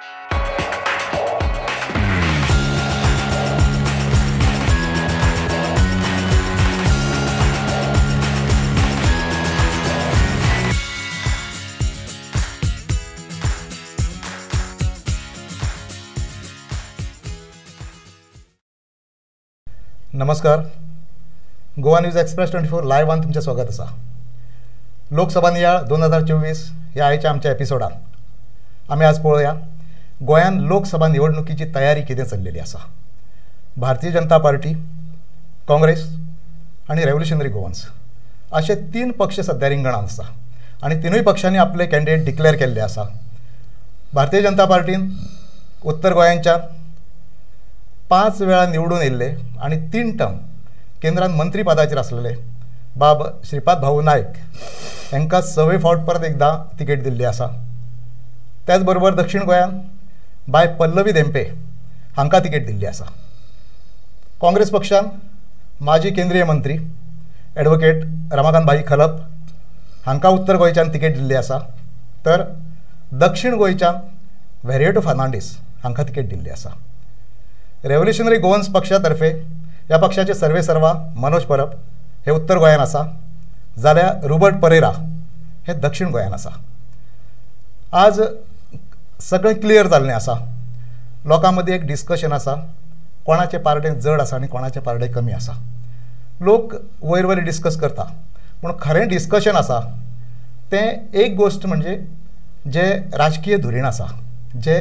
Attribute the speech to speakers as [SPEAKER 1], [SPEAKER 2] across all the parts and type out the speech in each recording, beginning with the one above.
[SPEAKER 1] नमस्कार. Goa news express 24 live one तुमचे स्वागत आसा. लोकसभा नियाळ 2024 ह्या आयच्या आमच्या एपिसोडान आमी आज पळोवया गोंयान लोकसभा निवडणुकीची तयारी कितें चल्लेली आसा. भारतीय जनता पार्टी, काँग्रेस आनी रेव्होल्युशनरी गोवन्स अशे 3 पक्ष सध्या रिंगणान आसा आनी तिनूय पक्षांनी आपले कॅन्डिडेट डिक्लेअर केल्ले आसा. भारतीय जनता पार्टीन उत्तर गोंयांच्या 5 वेळा निवडून येयल्ले आणि 3 टर्म केंद्रात मंत्रीपदाचेर आसलेले बाब श्रीपाद भाऊ नायक हांकां 6 फावट परत एकदा तिकेट दिल्ली आसा. त्याच बरोबर दक्षिण गोंयान बाय पल्लवी धेंपे हांकां तिकेट दिल्ली आसा. काँग्रेस पक्षान माजी केंद्रीय मंत्री ॲडव्होकेट रमाकांत भाई खलप हांकां उत्तर गोंयच्यान तिकेट दिल्ली आसा. तर दक्षिण गोंयच्यान वेरिएटो फर्नांडीस हांकां तिकेट दिल्ली आसा. रेव्होल्युशनरी गोवन्स पक्षातर्फे ह्या पक्षाचे सर्वेसर्वा मनोज परब हे उत्तर गोंयान आसा, जाल्यार रुबर्ट परेरा हे दक्षिण गोंयान आसा. आज सगळें क्लियर जाल्लें आसा. लोकां मदीं एक डिस्कशन आसा कोणाचें पार्टें जड आसा आनी कोणाचें पार्टें कमी आसा. लोक वयर वयर डिस्कस करता पूण खरें डिस्कशन आसा तें एक गोश्ट म्हणजे जे राजकीय धुरीण आसा, जे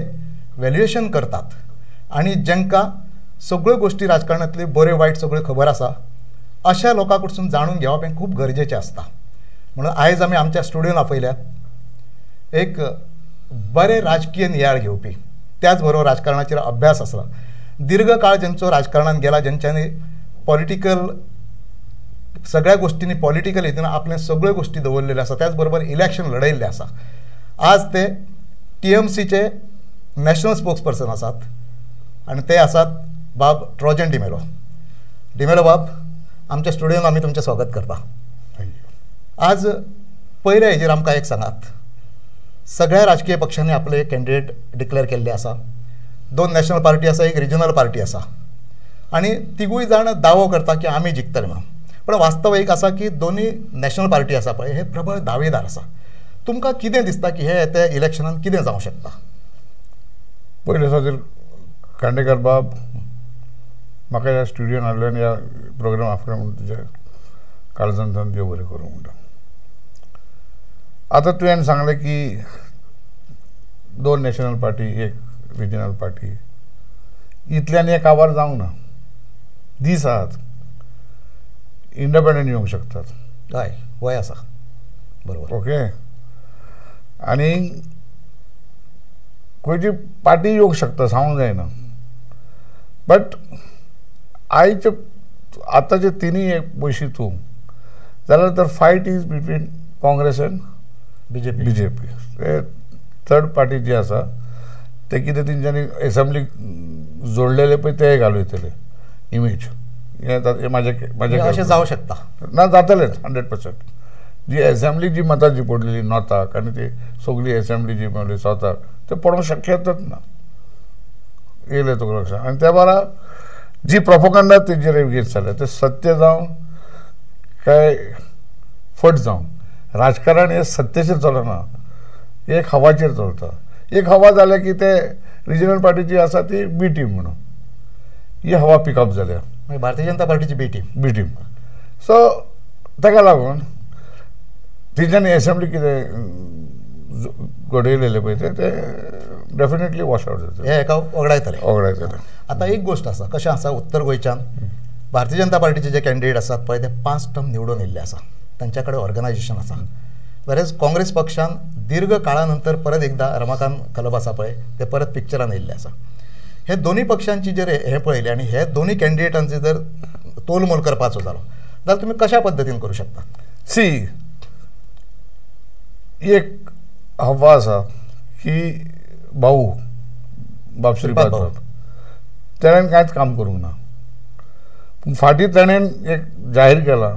[SPEAKER 1] व्हॅल्युएशन करतात आणि जांकां सगळ्यो गोष्टी राजकारणांतल्यो बऱ्यो वायट सगळ्यो खबर आसा अशा लोकां कडसून जाणून घेवप हें खूब गरजेचें आसता. म्हणून आयज आमी आमच्या स्टुडियोन आपयल्यात एक बरे राजकीय नियाळ घेवपी, त्याच बरोबर राजकारणाचेर अभ्यास आसा, दीर्घ काळ जेंचो राजकारणांत गेला, जेंच्यांनी पॉलिटिकल सगळ्या गोष्टींनी पॉलिटिकल हितून आपले सगळ्यो गोष्टी दवरलेल्यो आसा, त्याच बरोबर इलेक्शन लढयल्लें आसा. आज ते TMCचे नॅशनल स्पोक्सपर्सन आसात आणि ते आसात बाब ट्रोजन डिमेलो. डिमेलो बाब, आमच्या स्टुडियोन आमी तुमचें स्वागत करता. आज पयल्या हेजेर आमकां एक सांगात, सगळ्या राजकीय पक्षांनी आपले कॅन्डिडेट डिक्लेअर केल्ले आसा. 2 नॅशनल पार्टी आसा, एक रिजनल पार्टी आसा आणि तिगूय जाण दावो करता की आमी जिखतले म्हणून. पण वास्तव एक आसा की दोन्ही नॅशनल पार्टी आसा पळय हे प्रबळ दावेदार आसा. तुमकां कितें दिसता की हे येत्या इलेक्शनान कितें जावंक शकता?
[SPEAKER 2] पयले सावजील खांडेकर बाब, म्हाका ह्या स्टुडियोन हाडलें आनी ह्या प्रोग्रामा फुडें म्हणून तुज्या काळजांतल्यान देव बरें करूं म्हणटा. आतां तुवें सांगलें की 2 नॅशनल पार्टी, एक रिजनल पार्टी, इतल्यान एक आवार जावंक ना. दीस आहात इंडिपेंडंट येवंक शकतात.
[SPEAKER 1] हय, वय आसा, बरोबर.
[SPEAKER 2] ओके. आनी खंयची पार्टी येवंक शकता सांगूंक जायना. बट आयचे आतांचे तिनूय एक पयशी तूं जाल्यार तर fight is between Congress and BJP. Third party जी आसा ते कितें तेंच्यांनी एसेंब्लीक जोडलेले पळय ते घालूं येतले इमेज. हे म्हाजें
[SPEAKER 1] अशें जावं शकता
[SPEAKER 2] ना, जातलेंच 100%. जी एसेंब्ली जी मतां जी पडलेली नॉर्थाक आनी ती सगळी एसेंब्ली जी मेळ्ळी सावथाक ते पडोवंक शक्यताच ना. येयलें तुका लक्षांत. आनी त्या बारा जी प्रोपोगंडा तेजेर वगैरे जाल्या ते सत्य जावं काय फट जावं, राजकारण हे सत्तेचेर चलना, एक हवाचेर चलता. एक हवा जाल्या की ते रिजनल पार्टी जी आसा ती बी टीम म्हणून ही हवा पिकअप जाल्या,
[SPEAKER 1] भारतीय जनता पार्टीची बी टीम.
[SPEAKER 2] सो ताका लागून तेंच्यांनी एसेंब्ली कितें घडयलेले पळय ते डेफिनेटली वॉश आउट जातले,
[SPEAKER 1] हे एका वगडायतले. आतां एक गोश्ट आसा, कशें आसा उत्तर गोंयच्यान भारतीय जनता पार्टीचे जे कॅन्डिडेट आसात पळय ते 5 टर्म निवडून येयल्ले आसा, तांच्या कडेन ऑर्गनायझेशन आसा. वेरेज काँग्रेस पक्षान दीर्घ काळानंतर परत एकदा रमाकांत खलप आसा पळय ते परत पिक्चरान येयल्ले आसा. हे दोन्ही पक्षांची जर हे पळयलें आनी हे दोन्ही कॅन्डिडेटांचे जर तोलमोल करपाचो जालो जाल्यार तुमी कशा पद्दतीन करूं शकता?
[SPEAKER 2] सी, एक हवा आसा की बाब श्रीपाद भाऊ ताणें कांयच काम करूंक ना. पूण फाटीं ताणें एक जाहीर केला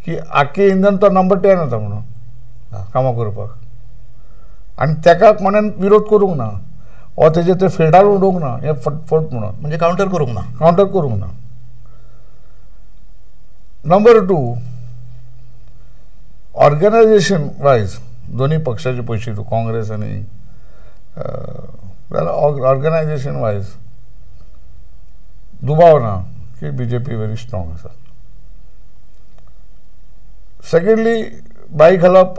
[SPEAKER 2] की आख्खे इंडियन तो नंबर 10 येता म्हणून कामां करपाक, आनी ताका कोणें विरोध करूंक ना. वा तेजे ते फेडार उडोवंक ना हे फटफट म्हणून
[SPEAKER 1] म्हणजे काउंटर करूंक ना.
[SPEAKER 2] काउंटर करूंक ना. नंबर 2 ऑर्गनायझेशन वायज दोन्ही पक्षाचे पयशे तूं काँग्रेस आनी जाल्यार ऑर्गनायझेशन वायज दुबाव ना की BJP व्हेरी स्ट्रॉंग आसा. सेकंडली बाई घालप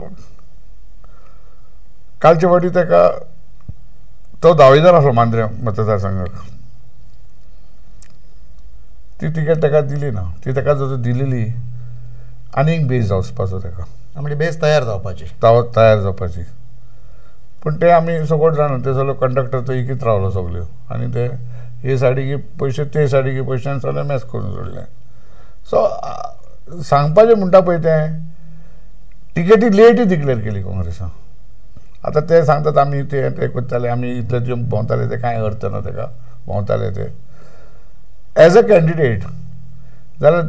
[SPEAKER 2] कालचे फावटी ताका तो दावेदार आसलो मांद्र्या मतदारसंघाक ती तिकेट ताका दिली ना. ती ताका जर दिलेली आनीक बेज वचपाचो ताका
[SPEAKER 1] म्हणजे बेस तयार जावपाची
[SPEAKER 2] तयार जावपाची. पूण ते आमी सगळो जाणा ते सगळो कंडक्टर तो इकीत रावलो सगल्यो आनी ते हे सायडीक पयशे ते सायडीक पयशे आनी सगळें मॅस करून सोडलें. सो सांगपाचें म्हणटा पळय तें टिकेटी लेट डिक्लेअर केली काँग्रेसान. आतां ते सांगतात आमी ते करताले आमी इतले जे भोंवताले ते कांय अर्थ ना ताका भोंवताले ते एज अ कॅन्डिडेट जाल्यार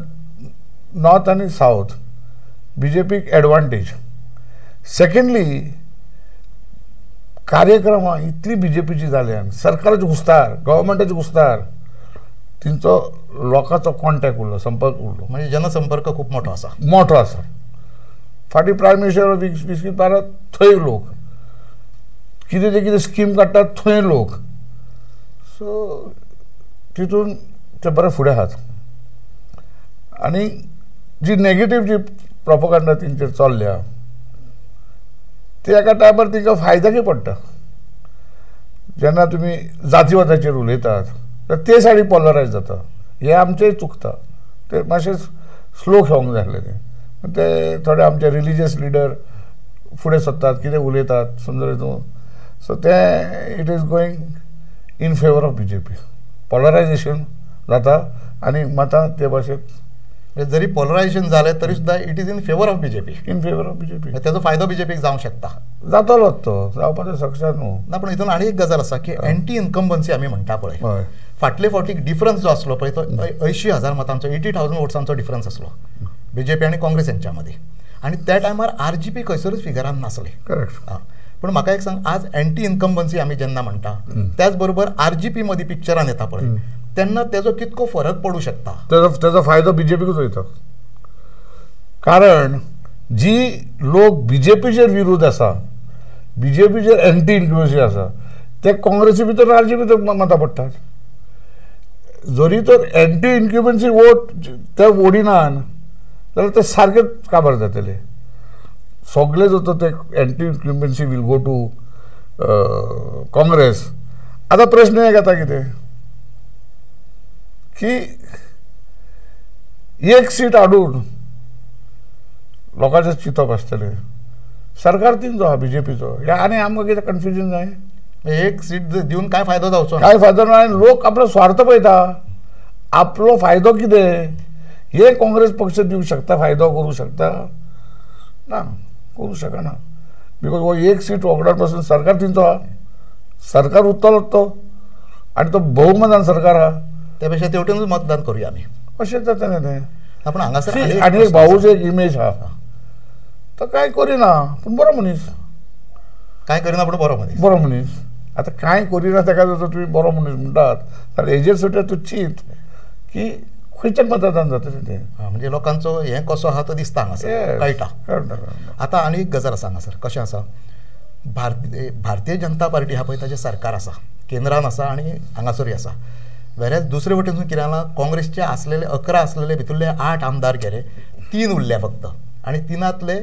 [SPEAKER 2] नॉर्थ आनी सावथ BJPक एडवांटेज. सेकंडली कार्यक्रमां इतली BJPची जाल्यान सरकाराचे घुस्तार गव्हर्मेंटाचे घुस्तार तिंचो लोकांचो कॉन्टॅक्ट उरलो संपर्क उरलो
[SPEAKER 1] म्हणजे जनसंपर्क खूप मोठो आसा.
[SPEAKER 2] फाटीं प्रायम मिनिस्टर विकसीत भारत थंय लोक कितें ते कितें स्कीम काडटात थंय लोक. सो तितून ते बरे फुडें आहात. आनी जी नेगेटीव जी प्रोपगंडा तेंचेर चल्ल्या ती एका टायमार तिंका फायद्याकय पडटा. जेन्ना तुमी जातीवादाचेर उलयतात तर ते सायडी पॉलरायज जाता. हे आमचेय चुकता. ते मातशें स्लो घेवंक जाय आसलें. ते थोडे आमचे रिलिजियस लिडर फुडें सरतात कितें उलयतात समजा हितून. सो ते it is going in favour of BJP. पॉलरायजेशन जाता आनी मतां ते भाशेन
[SPEAKER 1] जरी पॉलरायझेशन जालें तरी सुद्धा it is in favour of BJP.
[SPEAKER 2] In favour of BJP.
[SPEAKER 1] त्याचो फायदो BJPक जावंक शकता.
[SPEAKER 2] जातलोच तो जावपाचो सक्सेस न्हू
[SPEAKER 1] ना. पण हितून आनी एक गजाल आसा की एंटी इन्कम्बन्सी आमी म्हणटा पळय
[SPEAKER 2] हय
[SPEAKER 1] फाटले फावटीक डिफरन्स जो आसलो पळय तो 80,000 मतांचो 80,000 वोट्सांचो डिफरन्स आसलो BJP आनी काँग्रेस यांच्या मदीं. आनी त्या टायमार RGP खंयसरूच फिगरान नासले.
[SPEAKER 2] करेक्ट.
[SPEAKER 1] पण म्हाका एक सांग आज एंटी इन्कम्बन्सी आमी जेन्ना म्हणटा त्याच बरोबर RGP मदीं पिक्चरान येता पळय तेन्ना तेजो कितको फरक पडू शकता.
[SPEAKER 2] तेजो फायदो BJPकूच वयता. कारण जी लोक BJPचेर विरोध आसा BJPचेर एंटी इन्कम्बन्सी आसा ते काँग्रेसी भितर RGP भितर मतां पडटात. जरी तर एंटी इन्कम्बन्सी वोट ते ओडिनान जाल्यार ते सारके काबार जातले. सगळे जो ते anti incumbency will go to Congress. आतां प्रश्न एक येता कितें की एक सीट हाडून लोकांचे चिंतप आसतलें सरकार तीन जो आहा BJPचो हे आनी आमकां कितें कन्फ्युजन जाय.
[SPEAKER 1] एक सीट दिवन काय फायदो जावचो
[SPEAKER 2] काय फायदो ना. लोक आपलो स्वार्थ पळयता. आपलो फायदो कितें हे काँग्रेस पक्ष दिवंक शकता फायदो करूंक शकता ना करूंक शकना. बिकॉज हो एक सीट वगडार पासून सरकार तिंचो आहा. सरकार उरतलो तो आनी तो बहुमतान सरकार आहा.
[SPEAKER 1] त्यापेक्षा तेवटेनूच मतदान करूया आमी
[SPEAKER 2] अशें जाता न्ही तें.
[SPEAKER 1] आपण हांगासर
[SPEAKER 2] आनी एक भाऊचो एक इमेज आहा तो काय करिना पूण बरो मनीस.
[SPEAKER 1] काय करिना पूण बरो मनीस.
[SPEAKER 2] बरो मनीस. आतां कांय करिना ताका जर तुमी बरो मनीस म्हणटात जाल्यार हेजेर सुद्दां तूं चिंत की खंयच्यान मतदान जातलें तें.
[SPEAKER 1] म्हणजे लोकांचो हें कसो आहा तो दिसता हांगासर कळटा. आतां आनी एक गजाल आसा हांगासर कशें आसा भारतीय जनता पार्टी आहा पळय ताचें सरकार आसा केंद्रान आसा आनी हांगासरूय आसा. वेरेज दुसरे वटेनसून कितें जालां काँग्रेसचे आसलेले 11 आसलेले भितरले 8 आमदार गेले 3 उरले फक्त आनी 3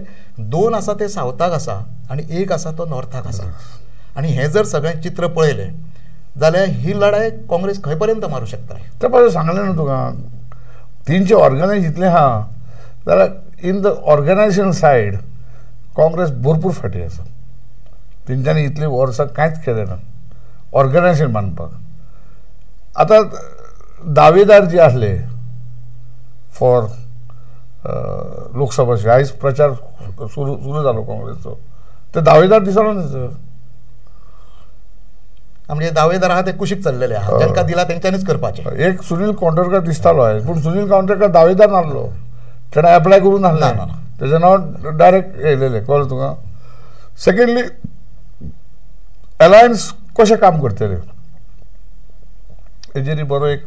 [SPEAKER 1] 2 आसा ते सावथाक आसा आनी 1 आसा तो नॉर्थाक आसा. आनी हें जर सगळें चित्र पळयलें जाल्यार ही लढाई काँग्रेस खंय पर्यंत मारूं शकता.
[SPEAKER 2] तें पळय सांगलें न्हू तुका तिंचे ऑर्गनायज जितलें आहा जाल्यार in the organisation side Congress भरपूर फाटी आसा. तेंच्यांनी इतलीं वर्सां कांयच केलें ना ऑर्गनायझेशन बांदपाक. आतां दावेदार जे आसले फॉर लोकसभाचे आयज प्रचार सुरू जालो काँग्रेसचो ते दावेदार दिसलो न्ही सर.
[SPEAKER 1] म्हणजे दावेदार आहा ते कुशीक चल्लेले आहा जांकां दिला तेंच्यांनीच करपाचें.
[SPEAKER 2] एक सुनील काँडरकर दिसतालो आयज पूण सुनील काँडरकर दावेदार नासलो. तेणें एप्लाय करून नासलें ना तेजें नांव डायरेक्ट येयलेलें कळ्ळें तुका. सेकंडली अलायन्स कशें काम करतले हेजेर बरो एक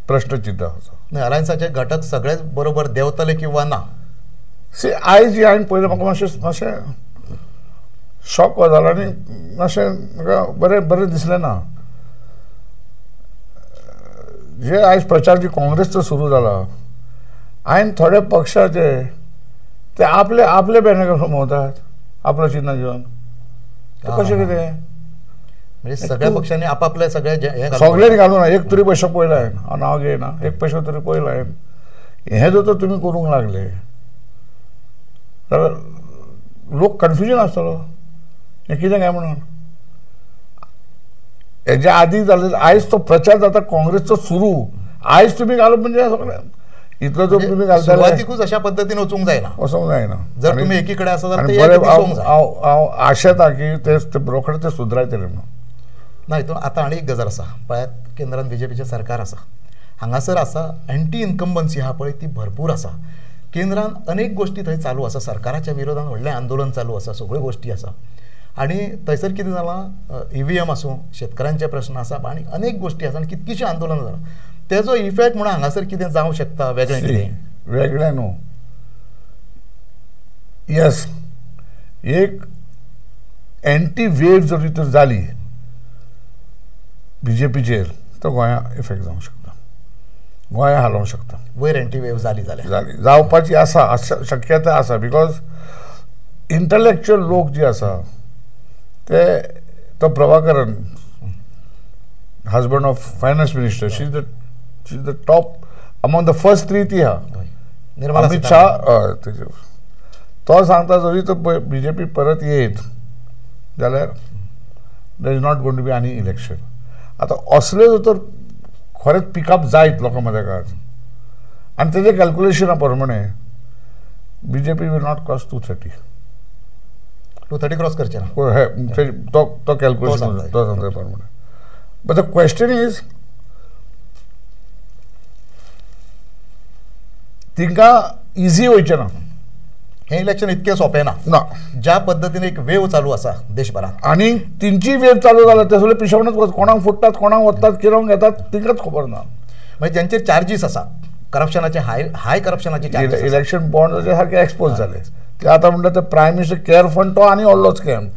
[SPEAKER 2] प्रश्नचिन्ह आसा.
[SPEAKER 1] अलायन्साचे घटक सगळेच बरोबर देंवतले किंवा ना.
[SPEAKER 2] सी आयज जी हांवें पळयलें म्हाका मातशें शॉक जाला आनी मातशें म्हाका बरें दिसलें ना. जे आयज प्रचार जी काँग्रेसचो सुरू जाला हांवें थोडे पक्षाचे ते आपले बॅनर भोंवतात आपलो चिन्ह घेवन. कशें कितें
[SPEAKER 1] म्हणजे सगळ्या पक्षांनी आपापले सगळे
[SPEAKER 2] सगळ्यांनी घालूं ना. एक तरी पयशे पळयला हांवें नांव घेयना. एक पयशे तरी पळयला हांवें. हें जर तुमी करूंक लागले जाल्यार लोक कन्फ्युजन आसतलो हें कितें काय म्हणून. हेज्या आदीं जालें आयज तो प्रचार जाता काँग्रेसचो सुरू आयज तुमी घालप म्हणजे सगळें इतलो जो तुमी घालता
[SPEAKER 1] सुरवातीकूच अशा पद्दतीन वचूंक जायना.
[SPEAKER 2] वचोंक जायना.
[SPEAKER 1] जर तुमी एकीकडे आसा
[SPEAKER 2] आनी
[SPEAKER 1] जाल्यार
[SPEAKER 2] बरें हांव आशेता की ते रोखडे ते सुदरायतले म्हणून.
[SPEAKER 1] ना हितून आतां आनी एक गजाल आसा पळयात. केंद्रांत बीजेपीचें सरकार आसा. हांगासर आसा एंटी इन्कम्बन्सी आहा पळय ती भरपूर आसा. केंद्रांत अनेक गोश्टी थंय चालू आसा. सरकाराच्या विरोधांत व्हडलें आंदोलन चालू आसा. सगळ्यो गोश्टी आसा. आनी थंयसर कितें जालां EVM आसूं शेतकऱ्यांचे प्रश्न आसा आनी अनेक गोश्टी आसा आनी कितकीशीं आंदोलनां जालां. तेजो इफेक्ट म्हणून हांगासर कितें जावंक शकता वेगळें कितें.
[SPEAKER 2] वेगळें न्हू. येस एक एंटी वेव जर तर जाली बीजेपीचेर तो गोंया इफेक्ट जावंक शकता. गोंया हालोवंक शकता.
[SPEAKER 1] वयर एंटी वेव जाली जाल्यार
[SPEAKER 2] जावपाची आसा शक्यता आसा. बिकॉज इंटलेक्च्युअल लोक जे आसा ते तो Prabhakaran husband of finance minister she is the top among the first 3 ती आहा. अमित शाह तो सांगता जरी तो बीजेपी परत येत जाल्यार there is not going to be any election. आता असले तर खरेंच पिकअप जायत लोकां मदें आनी तेजे कॅल्क्युलेशना प्रमाणे BJP will not cross 230.
[SPEAKER 1] 230 cross करचे ना.
[SPEAKER 2] तो कॅल्क्युलेशन तो सांगता प्रमाणे. बट द क्वेश्चन इज तिंका इजी वयचें ना.
[SPEAKER 1] हे इलेक्शन इतकें सोंपें ना. ज्या पद्दतीन एक वेव चालू आसा देशभरात
[SPEAKER 2] आनी तिंची वेव चालू जाला ते सगळे पिशवणच कोणाक फुटतात कोणाक वतात किरोंक घेतात तिंकाच खबर ना.
[SPEAKER 1] म्हणजे ज्यांचेर चार्जीस आसात करप्शनाचे हाय करप्शनाचे चार्जीस
[SPEAKER 2] इलेक्शन बॉन्ड सारखे एक्सपोज जाले. ते आतां म्हणटा ते प्रायम मिनिस्टर केअर फंड तो आनी व्हडलो स्कॅम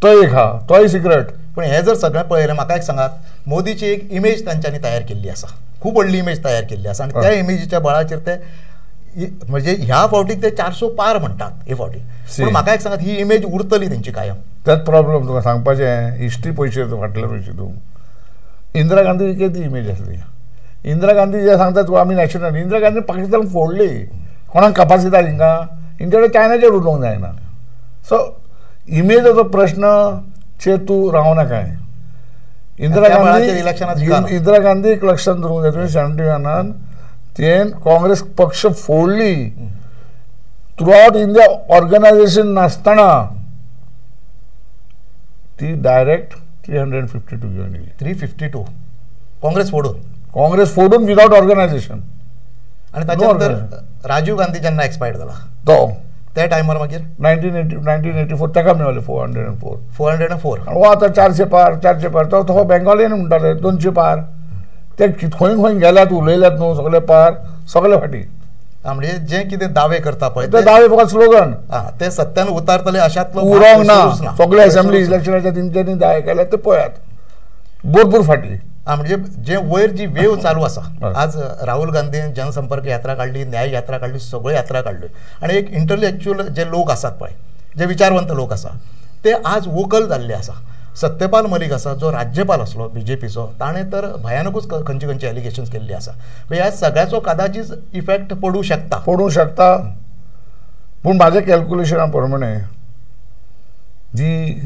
[SPEAKER 2] तो एक हा तोय सिक्रेट.
[SPEAKER 1] पण हे जर सगळें पळयलें म्हाका एक सांगात मोदीची एक इमेज तांच्यांनी तयार केल्ली आसा. खूब व्हडली इमेज तयार केल्ली आसा आनी त्या इमेजीच्या बळाचेर ते म्हणजे ह्या फावटीक ते 400 पार म्हणटात हे फावटी. पूण म्हाका एक सांगात ही इमेज उरतली तेंची कायम.
[SPEAKER 2] तेच प्रॉब्लेम तुका सांगपाचें हिस्ट्री पयशे फाटल्या पयशे तूं इंदिरा गांधी कितें इमेज आसली. इंदिरा गांधी जे सांगतात आमी नॅशनल इंदिरा गांधी पाकिस्तान फोडली कोणाक कपासिता हिंगा इंडिया चायनाचेर उलोवंक जायना. सो इमेजाचो प्रश्न चे तूं रावं नाकाय. इंदिरा गांधीक लक्षांत दवरूंक जाय. तुवें 71 तेन काँग्रेस पक्ष फोडली थ्रू आउट इंडिया ऑर्गनायझेशन नासतना ती डायरेक्ट 352 घेवन येयली.
[SPEAKER 1] 352 काँग्रेस फोडून
[SPEAKER 2] विदाउट ऑर्गनायझेशन.
[SPEAKER 1] आनी ताच्या नंतर राजीव गांधी जेन्ना एक्सपायर्ड जाला
[SPEAKER 2] तो
[SPEAKER 1] त्या टायमार मागीर
[SPEAKER 2] 1984 ताका मेळ्ळें 404. हो आतां 400 पार तो बेंगॉलीन म्हणटाले 200 पार. ते खंय गेल्यात उलयल्यात न्हू सगळे पार सगळे फाटी.
[SPEAKER 1] म्हणजे जे कितें दावे करता पळय
[SPEAKER 2] ते दावे फकत स्लोगन
[SPEAKER 1] ते सत्यान उतारतले अशातलो
[SPEAKER 2] उरोंक ना. सगळे असेंब्ली इलेक्शनाच्या तेंच्यांनी दावे केल्यात ते पळयात भरपूर फाटी.
[SPEAKER 1] म्हणजे जे वयर जी वेव चालू आसा आज राहुल गांधीन जनसंपर्क यात्रा काढली न्याय यात्रा काढली सगळ्यो यात्रा काढल्यो आनी एक इंटलेक्च्युअल जे लोक आसात पळय जे विचारवंत लोक आसा ते आज वोकल जाल्ले आसा. सत्यपाल मलीक आसा जो राज्यपाल असलो बीजेपीचो ताणें तर भयानकूच खंयची एलिगेशन्स केल्ली आसा. ह्या सगळ्याचो कदाचित इफेक्ट पडूं शकता.
[SPEAKER 2] पूण म्हाज्या कॅल्क्युलेशना प्रमाणे जी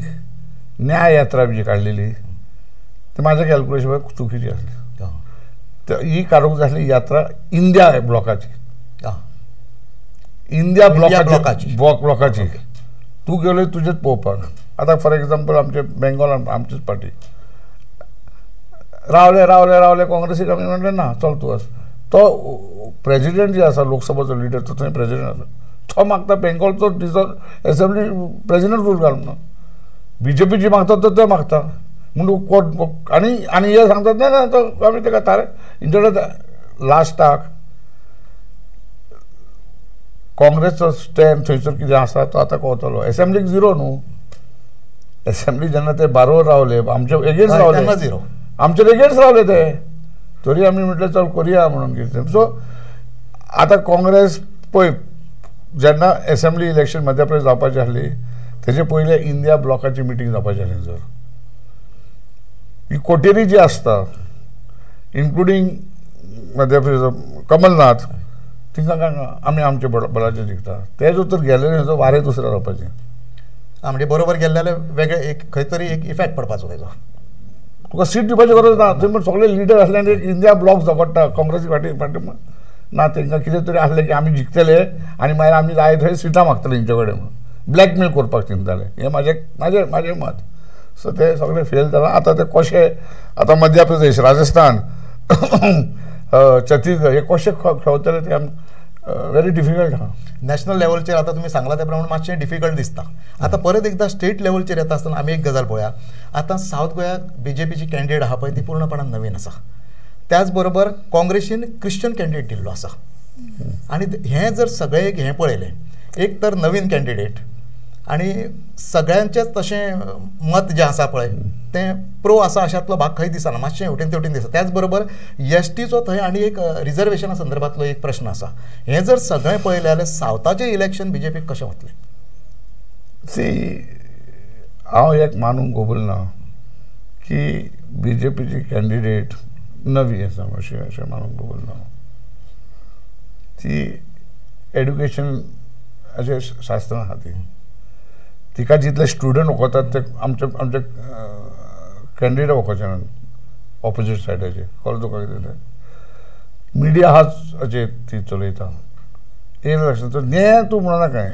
[SPEAKER 2] न्याय यात्रा जी काडलेली ती म्हाज्या कॅल्क्युलेशन चुकीची आसली. ही काडूंक जाय आसली यात्रा इंडिया ब्लॉकाची. इंडिया ब्लॉकाची तूं गेलो तुजेच पळोवपाक. आतां फॉर एग्जाम्पल आमचे बेंगॉलान आमचीच पार्टी रावले काँग्रेसीक आमी म्हणलें ना चल तूं वच. तो प्रेजिडेंट जे आसा लोकसभाचो लिडर तो थंय प्रेजिडेंट आसा तो मागता बेंगॉलचो एसेंब्ली प्रेजिडेंट रूल घालूंक ना. BJP जी मागतात तो ते मागता म्हणून कोण आणि हे सांगतात नाही ना तो आम्ही ते तारे इंटरनेट लास्टाक काँग्रेसचो स्टँड थंयसर कितें आसा तो आतां कळटलो. असेंब्लीक झिरो न्हू. असेंब्ली जेन्ना ते बारोवर रावले आमचे एगेन्स्ट रावले
[SPEAKER 1] झिरो
[SPEAKER 2] आमचे एगेन्स्ट रावले ते तरी आमी म्हटलें चल करुया म्हणून कितें. सो आतां काँग्रेस पळय जेन्ना असेंब्ली इलेक्शन मध्य प्रदेश जावपाची आसली तेजे पयले इंडिया ब्लॉकाची मिटींग जावपाची आसली जर ही कोटेरी जी आसता इन्क्लुडींग मध्य प्रदेश कमलनाथ तिंका आमी आमचे बळाचे जिखता तेच उत्तर गेले न्हय वारे दुसरे रावपाचें
[SPEAKER 1] म्हणजे बरोबर गेले जाल्यार वेगळे एक खंय तरी एक इफेक्ट पडपाचो तेजो.
[SPEAKER 2] तुका सीट दिवपाची गरज ना. थंय सगळे लिडर आसले आनी एक इंडिया ब्लॉक झगडटा काँग्रेसी फाटी ना तांकां कितें तरी आसलें की आमी जिखतले आनी मागीर आमी जाय थंय सिटां मागतले तेंचे कडेन म्हणून ब्लॅकमेल करपाक चिंतताले. हें म्हाजें मत. सो ते सगळे फेल जालां. आतां ते कशे आतां मध्य प्रदेश राजस्थान छत्तीसगड हे कशे खेळटले ते व्हेरी डिफिकल्ट आहा.
[SPEAKER 1] नॅशनल लेवलचेर आतां तुमी सांगला त्या प्रमाणे मातशें डिफिकल्ट दिसता. आतां परत एकदां स्टेट लेवलचेर येता आसतना आमी एक गजाल पळोवया. आतां सावथ गोंयाक BJPची कॅन्डिडेट आहा पळय ती पूर्णपणान नवीन आसा. त्याच बरोबर काँग्रेसीन क्रिश्चन कॅन्डिडेट दिल्लो आसा. आनी हें जर सगळें एक हें पळयलें एक तर नवीन कॅन्डिडेट आनी सगळ्यांचेच तशें मत जें आसा पळय तें प्रो आसा अशातलो भाग खंय दिसना. मातशें हेवटेन तेवटेन दिसता. त्याच बरोबर एसटीचो थंय आनी एक रिजर्वेशना संदर्भातलो एक प्रश्न आसा. हें जर सगळें पळयलें जाल्यार सावथाचें इलेक्शन BJPक कशें वतलें.
[SPEAKER 2] हांव एक मानूंक कबूल ना की BJPची कॅन्डिडेट नवी आसा अशें मानूंक कबूल ना. ती एड्युकेशन अशें शास्त्रां आहा ती तिका जितले स्टुडंट वखतात ते आमचे कॅन्डिडेट वखोवचे ना ऑपोजीट सायडाचे कळ्ळें तुका कितें तें मिडिया हाचे ती चलयता. इलेक्शन हें तूं म्हणना काय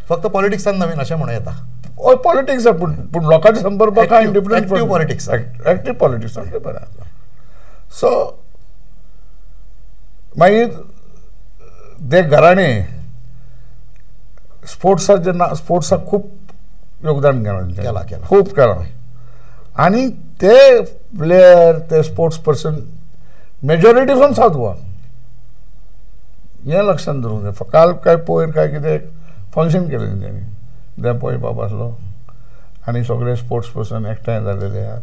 [SPEAKER 1] फक्त पॉलिटिक्सान नवीन अशें म्हणूं येता.
[SPEAKER 2] हय पॉलिटिक्स पूण लोकांचे संपर्क कांय डिफरंट
[SPEAKER 1] पॉलिटिक्स
[SPEAKER 2] एक्टीव पॉलिटिक्स बरें आसा. सो मागीर ते घराणे स्पोर्ट्साक खूब योगदान केलां खूब केलां आनी ते प्लेयर ते sports person majority from south Goa हें लक्षांत दवरूंक जाय. काल काय पयर काय कितें फंक्शन केलें तेंच्यांनी देंपो बाब आसलो आनी सगळे स्पोर्ट्स पर्सन एकठांय जाल्लेले आहात.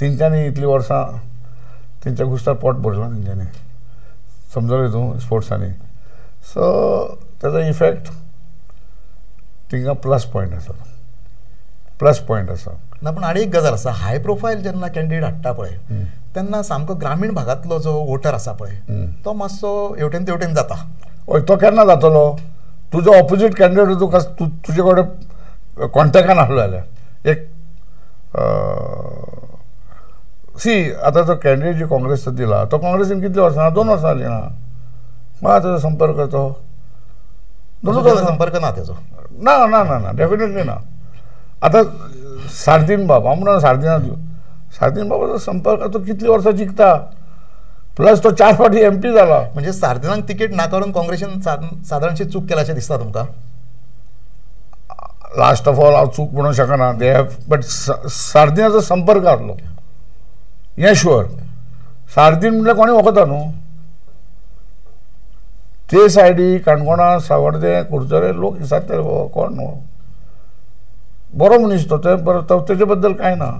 [SPEAKER 2] तेंच्यांनी इतलीं वर्सां तेंच्या गुस्तार पोट भरलां तेंच्यांनी समजलें तूं स्पोर्ट्सांनी. सो तेजो इफेक्ट तिंगा प्लस पॉयंट आसा.
[SPEAKER 1] ना पूण आनी एक गजाल आसा हाय प्रोफायल जेन्ना कॅन्डिडेट हाडटा पळय तेन्ना सामको ग्रामीण भागांतलो जो वोटर आसा पळय तो मातसो हेवटेन तेवटेन जाता.
[SPEAKER 2] हय तो केन्ना जातलो. तुजो ऑपोजीट कॅन्डिडेट तुका तुजे कडेन कॉन्टेक्टान आसलो जाल्यार एक आतां तो कॅन्डिडेट जी काँग्रेस दिला तो काँग्रेसीन कितलीं वर्सां 2 वर्सां जालीं ना म्हाका तेजो संपर्क तो
[SPEAKER 1] संपर्क ना तेजो
[SPEAKER 2] ना ना ना ना डेफिनेटली ना. आतां सारदीन बाब हांव म्हणून सारदीन बाबाचो संपर्क तो कितलीं वर्सां जिखता प्लस तो 4 फावटी MP जाला.
[SPEAKER 1] म्हणजे सारदिनाक तिकेट नाकारून काँग्रेसीन सादारणशी चूक केला अशें दिसता तुमकां.
[SPEAKER 2] लास्ट ऑफ ऑल हांव चूक म्हणूंक शकना दे हॅव बट सारदिनाचो संपर्क आसलो हें शुअर. सारदीन म्हणल्यार कोणें वखता न्हू ते सायडी काणकोणा सावड्डे कुडचरे लोक विचारतले बाबा कोण न्हू बरो मनीस तो तेजे बद्दल कांय ना.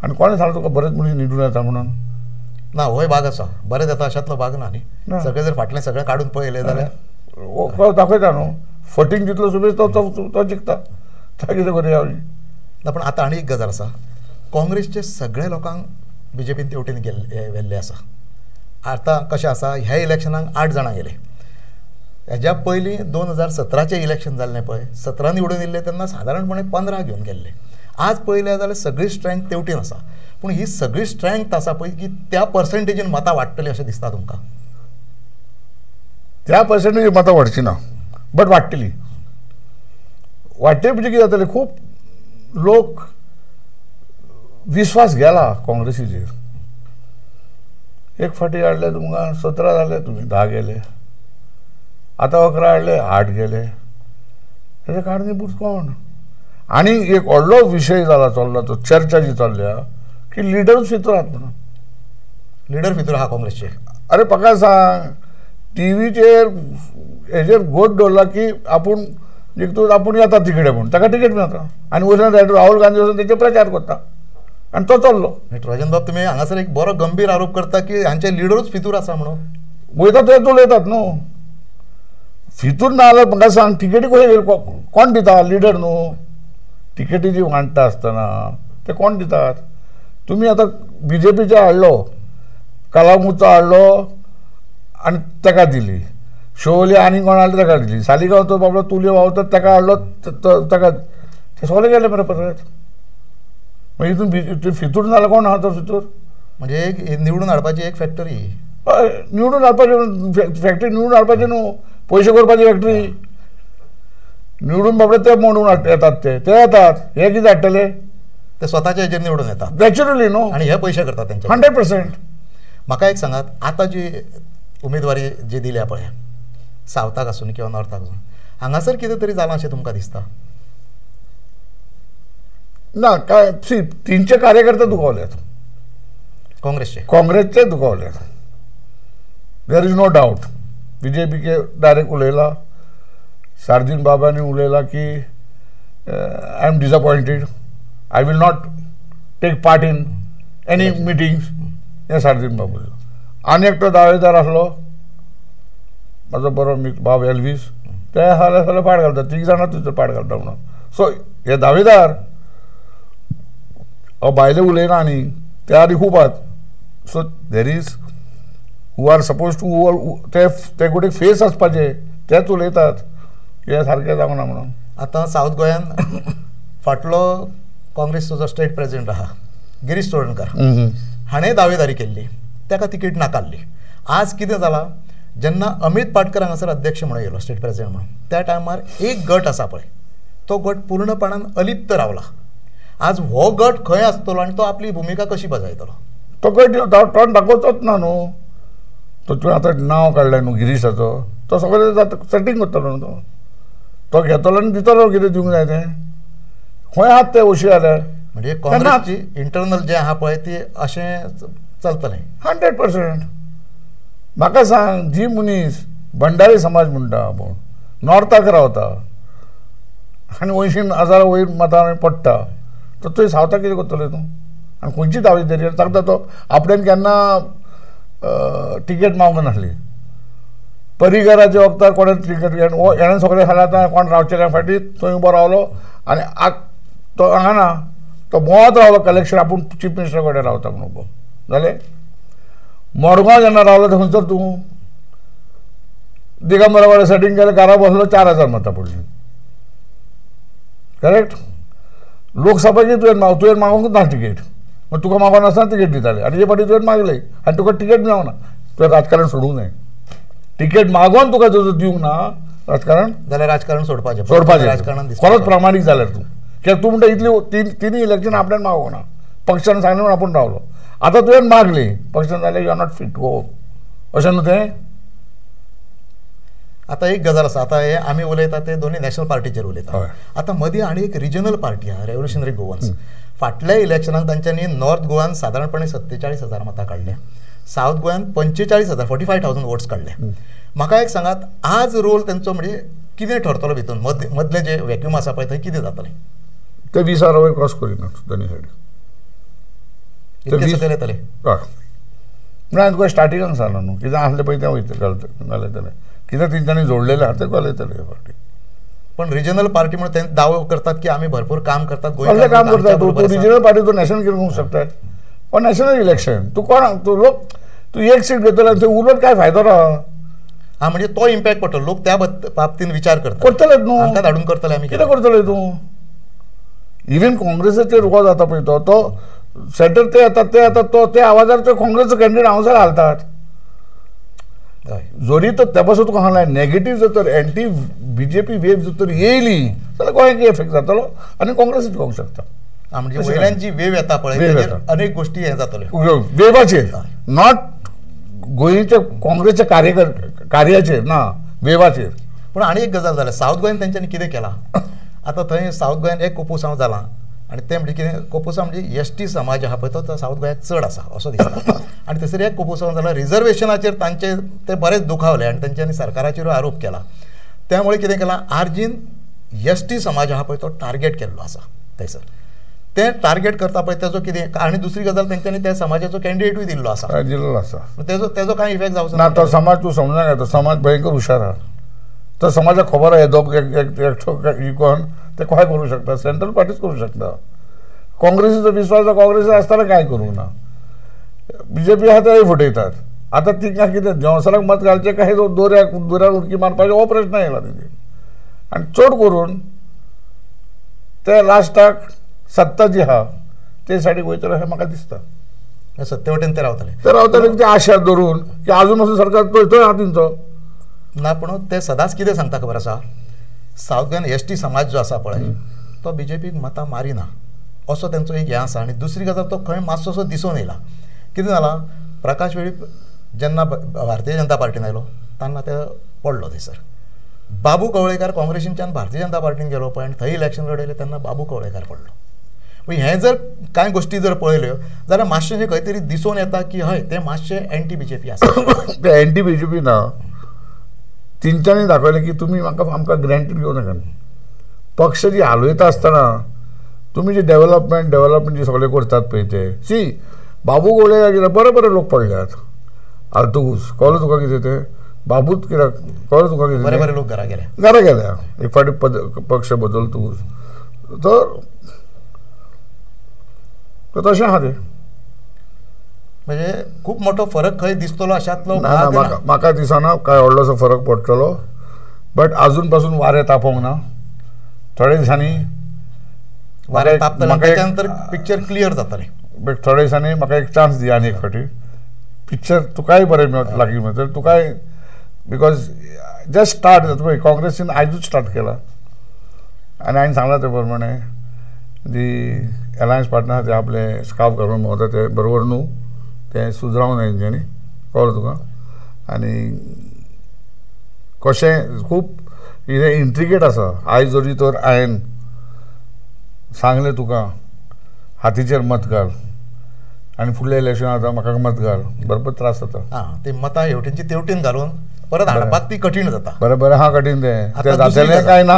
[SPEAKER 2] आनी कोणें सांगलें तुका बरेच मनीस निवडून येता म्हणून
[SPEAKER 1] ना होय भाग आसा बरें जाता अशातलो भाग ना न्ही. सगळें जर फाटलें सगळें काडून पळयलें जाल्यार
[SPEAKER 2] दाखयता न्हू फटींग जितलो सुबेज तो जिखता तो कितें करुया.
[SPEAKER 1] ना पूण आतां आनी एक गजाल आसा काँग्रेसचे सगळे लोकांक BJPन तेवटेन व्हेल्ले आसा. आतां कशें आसा ह्या इलेक्शनाक 8 जाणां गेले. हेज्या पयलीं 2017चें इलेक्शन जाल्लें पळय 17 निवडून येयल्ले तेन्ना सादारणपणे 15 घेवन गेल्ले. आज पळयलें जाल्यार सगळी स्ट्रेंथ तेवटेन आसा. पूण ही सगळी स्ट्रेंथ आसा पळय की त्या पर्संटेजीन मतां वाडटली अशें दिसता तुमकां.
[SPEAKER 2] त्या पर्संटेजीन मतां वाडची ना बट वाडटली. वाडटली म्हणजे कितें जातलें खूब लोक विश्वास गेला काँग्रेसीचेर. एक फाटी हाडले तुमकां 17 जाले तुमी 10 गेले. आतां 11 हाडले 8 गेले. हेजे कारणीभूत कोण आणि एक व्हडलो विशय जाला चल्ला तो चर्चा जी चल्ल्या की लिडरूच फितूर आहात म्हणून.
[SPEAKER 1] लिडर फितूर आहा काँग्रेसचे.
[SPEAKER 2] अरे म्हाका सांग, टीव्हीचेर हेजेर गोट दवरला की आपूण जिखतून आपूण येता तिकडे म्हणून ताका तिकेट मेळटा आनी वयल्यान राहुल गांधी वचून तेचे प्रचार करता आनी तो चल्लो.
[SPEAKER 1] राजन बाब, तुम्ही हांगासर एक बरो गंभीर आरोप करता की हांचे लिडरूच फितूर आसा म्हणून.
[SPEAKER 2] वयता ते उलयतात न्हू. फितूर ना जाल्यार म्हाका सांग तिकेटी कशें कोण दिता? लिडर न्हू. तिकेटी जी वांटता आसतना ते कोण दितात? तुम्ही आता बीजेपीचे हाडलो, कलामुचो हाडलो आनी ताका दिली. शोले आनी कोण हाडले ताका दिली. सालिगांव तो बाबलो तुल्यो वावतो ताका हाडलो, ताका ते सगळे गेले मरे परत. मागीर हितून फितूर नाल्यार कोण आहा तो फितूर?
[SPEAKER 1] म्हणजे एक निवडून हाडपाची एक फॅक्टरी.
[SPEAKER 2] निवडून हाडपाची फॅक्टरी, निवडून हाडपाची न्हू, पयशे करपाची फॅक्टरी. निवडून बाबडे ते म्हणून येतात, ते येतात. हे कितें हाडटले?
[SPEAKER 1] ते स्वताच्या हेजेर निवडून येतात
[SPEAKER 2] नॅचरली न्हू,
[SPEAKER 1] आणि हे पयशे करतात त्यांचे
[SPEAKER 2] 100%.
[SPEAKER 1] म्हाका एक सांगात, आता जी उमेदवारी जी दिल्या पळय, सावथाक आसून किंवा नॉर्थाक आसून, हांगासर कितें तरी जालां अशें तुमकां दिसता?
[SPEAKER 2] ना काय, तिनचे कार्यकर्ते दुखावल्यात, काँग्रेसचे दुखावल्यात. There is no doubt. बीजेपीके डायरेक्ट उलयला, सार्दीन बाबांनी उलयला की I am disappointed, I will not take part in any meetings. हे सार्दीन बाबू. आनी एकटो दावेदार आसलो म्हाजो बरो भाव एल्वीस, ते सगळे पाड घालता, 3 जाणां तुजो पाड घालता म्हणून. सो हे दावेदार भायले उलयना आनी ते आनी खूब आहात. So there is who are suppose to ते गोटे फेस आसपाचे, तेच उलयतात हे सारकें जावना म्हणून.
[SPEAKER 1] आतां सावथ गोंयान फाटलो काँग्रेसचो जो स्टेट प्रेसिडेंट आहा गिरीश चोडणकर हाणें दावेदारी केल्ली, ताका तिकेट नाकारली. आज कितें जालां, जेन्ना अमित पाटकर हांगासर अध्यक्ष म्हणून येयलो, स्टेट प्रेसिडेंट म्हणून, त्या टायमार एक गट आसा पळय, तो गट पूर्णपणान अलिप्त रावला. आज हो गट खंय आसतलो आनी तो आपली भुमिका कशी बजायतलो?
[SPEAKER 2] तो गट तोंड दाखोवचोच ना न्हू. तो तुवें आतां नांव काडलें न्हू गिरीशाचो, तो सगळें सेटींग करतलो न्हू. तो घेतलो आनी दितलो कितें दिवंक जाय तें. खंय आहात ते ओशी जाल्यार.
[SPEAKER 1] म्हणजे काँग्रेसची इंटरनल जे आहा पळय ती अशें चलतलें
[SPEAKER 2] 100%. म्हाका सांग, जी मनीस भंडारी समाज म्हणटा आपूण, नॉर्थाक रावता आनी 80,000 वयर मतां पडटा, तर तुवें सावथाक कितें करतले तूं? आनी खंयची दावेदारी सांगता तो? आपल्यान केन्ना टिकेट मागूंक नासली. परिगराच्या वक्तार कोणें टिकेट हेणें सगळें सांगलें आतां कोण रावचे काय फाटीं थंय उबो रावलो आनी तो हांगा ना, तो भोंवत रावलो कलेक्शन, आपूण चीफ मिनिस्टर कडेन रावता म्हणून उबो जालें. मडगांव जेन्ना रावलो थंयसर तूं दिगंबरा कडेन सेटींग केलें, घरा बसलो, 4,000 मतां पडलीं. करेक्ट. लोकसभाची तुवें मागूंकूच ना टिकेट, मग तुका मागोन नासतना तिकेट दिताले आनी हे फाटी तुवें मागले आनी तुका तिकेट मेळना. तुवें राजकारण सोडूंक जाय. तिकेट मागोन तुका जर दिवंक ना राजकारण,
[SPEAKER 1] जाल्यार राजकारण सोडपाचें.
[SPEAKER 2] राजकारणान खरोच प्रामाणीक जाल्यार तूं. कित्याक तूं म्हणटा इतली तिनूय इलेक्शन आपल्यान मागोवंक ना, पक्षान सांगलें म्हणून आपूण रावलो. आतां तुवें मागली पक्षान जाल्यार यू आर नॉट फिट गो, अशें न्हू तें.
[SPEAKER 1] आता एक गजाल आसा, आता हे आमी उलयता ते दोन्ही नॅशनल पार्टीचेर उलयता. आता मदीं आनी एक रिजनल पार्टी आहा, रेव्होल्युशनरी गोवन्स. फाटल्या इलेक्शनाक तांच्यांनी नॉर्थ गोवान सादारणपणे 47,000 मतां काडल्या, सावथ गोंयान 45,000 45,000 वोट्स काडले. म्हाका एक सांगात, आज रोल तेंचो म्हणजे कितें ठरतलो भितून? मदले जे वॅक्यूम आसा पळय थंय कितें जातलें?
[SPEAKER 2] ते 20,000 वयर क्रॉस करिना दोनी सायडी.
[SPEAKER 1] इतके सकयल येतले
[SPEAKER 2] ना. तुका स्टार्टिंगाक सांगलो न्हू, कितें आसलें पळय तें घालयतले, कितें तेंच्यांनी जोडलेलें आहा तें घालयतले पार्टी.
[SPEAKER 1] पण रिजनल पार्टी म्हणून ते दावो करतात की आम्ही भरपूर काम करतात.
[SPEAKER 2] कसलें काम करतात? तूं रिजनल पार्टी तूं नॅशनल करूंक शकता. पण नॅशनल इलेक्शन तूं कोण, तूं लोक तूं एक सीट घेतलो आनी थंय उलट काय फायदो आहा?
[SPEAKER 1] हा, म्हणजे तो इम्पॅक्ट पडटलो. लोक त्या बाबतीन विचार करतात.
[SPEAKER 2] करतलेच न्हू,
[SPEAKER 1] आमकां धाडून करतले आमी.
[SPEAKER 2] कितें करतले तूं? इवन काँग्रेसीचेर रुको जाता पळय तो सेंटर ते येतात ते आवाजार ते काँग्रेसचो कॅन्डिडेट हांगासर घालतात. जरी तर त्यापासून तुका सांगलें नेगेटीव जर तर एंटी बीजेपी वेव जर तर येयली जाल्यार गोंयाक इफेक्ट जातलो आनी काँग्रेस जिखूंक शकता.
[SPEAKER 1] म्हणजे वयल्यान जी वेव येता पळय ताचेर अनेक गोष्टी हे जातल्यो.
[SPEAKER 2] वेवाचेर, नॉट गोंयच्या काँग्रेसच्या कार्याचेर ना, वेवाचेर.
[SPEAKER 1] पण आनी एक गजाल जाल्या, सावथ गोंयान तेंच्यांनी कितें केलां, आता थंय साऊथ गोंयान एक कोपुसांव जाला आनी ते म्हणजे कितें कोपुसांव म्हणजे एसटी समाज आहा पळय तो साऊथ गोंयांत चड आसा असो दिसता आनी थंयसर एक कोपुसांव जाला रिजर्वेशनाचेर तांचे ते बरेच दुखावले आनी तेंच्यांनी सरकाराचेरूय आरोप केला त्यामुळे कितें केलां आर्जीन एसटी समाज आहा पळय तो टार्गेट केल्लो आसा थंयसर ते टार्गेट करता पळय तेजो कितें आनी दुसरी गजाल तेंच्यांनी त्या समाजाचो कॅन्डिडेटूय दिल्लो आसा
[SPEAKER 2] दिल्लो आसा
[SPEAKER 1] तेजो कांय इफेक्ट जावचो
[SPEAKER 2] ना तो समाज तूं समजून घेता समाज भयंकर हुशार आहा तो समाजाक खबर आहे दोग एकठो इकोन ते काय करू शकता सेंट्रल पार्टीच करू शकता काँग्रेसीचो विश्वास काँग्रेसी आसतना काय करूंक ना बीजेपी आहा तेय फुटयतात आता तिका कितें जॉन्सनाक मत घालचें काय दोऱ्यार उडकी मारपाचें हो प्रश्न येयला तेजेर आनी चड करून ते लास्टाक सत्ता जी आहा ते सायडीक वयतले अशें म्हाका दिसता
[SPEAKER 1] सत्ते वटेन ते रावतले
[SPEAKER 2] ते आशा धरून की आजून पासून सरकार थंय आहा तेंचो
[SPEAKER 1] ना पूण ते सदांच कितें सांगता खबर आसा साऊथ गोंयान एसटी समाज जो आसा पळय तो बीजेपीक मतां मारिना असो तेंचो एक हें आसा आनी दुसरी गजाल तो खंय मातसोसो दिसून येयला कितें जालां प्रकाश वेळीप जेन्ना भारतीय जनता पार्टीन आयलो तेन्ना ते पडलो थंयसर बाबू कवळेकार काँग्रेसींच्यान भारतीय जनता पार्टीन गेलो पळय आनी थंय इलेक्शन लडयलें तेन्ना बाबू कवळेकार पडलो हें जर कांय गोश्टी जर पळयल्यो जाल्यार मातशें खंय तरी दिसून येता की हय ते मातशे एंटी बीजेपी आसा
[SPEAKER 2] ते एंटी बीजेपी ना तेंच्यांनी दाखयलें की तुमी आमकां ग्रँटेड घेवं नाका पक्ष जी हालयता आसतना तुमी जे डेव्हलपमेंट जे सगळे करतात पळय ते सी बाबू कवळेकार कितें बरे बरे लोक पडल्यात आल्तुस कळ्ळें तुका कितें ते बाबूत कित्याक कळ्ळें तुका कितें
[SPEAKER 1] बरे बरे लोक घरा
[SPEAKER 2] गेल्या एक फावटी पक्ष बदलतूच तर तशें आहा तें
[SPEAKER 1] म्हणजे खूब मोठो फरक खंय दिसतलो अशातलो
[SPEAKER 2] म्हाका दिसना काय व्हडलोसो फरक पडटलो बट आजून पासून वारें तापोवंक ना थोड्या दिसांनी
[SPEAKER 1] वारें तापतलें तेच्या नंतर पिक्चर क्लियर जातलें
[SPEAKER 2] बट थोड्या दिसांनी म्हाका एक चान्स दिया आनी एक फावटी पिक्चर तुकाय बरें लागीं म्हणटा तुकाय बिकॉज जस्ट स्टार्ट जाता पळय काँग्रेसीन आयजूच स्टार्ट केला आनी हांवें सांगलां ते प्रमाणे जी अलायन्स पार्टनर ते आपले स्काफ गव्हर्नमेंट महोदय ते बरोबर न्हू ते सुदरावंक जाय तेंच्यांनी कळ्ळें तुका आनी कशें खूब कितें इंट्रिकेट आसा आयज जरी तर हांवें सांगलें तुका हातीचेर मत घाल आनी फुडल्या इलेक्शन आतां म्हाका मत घाल भरपूर त्रास जाता
[SPEAKER 1] ती मतां हेवटेनची तेवटेन घालून परत हाडपाक ती कठीण जाता
[SPEAKER 2] बरें हा कठीण ते जातलें काय ना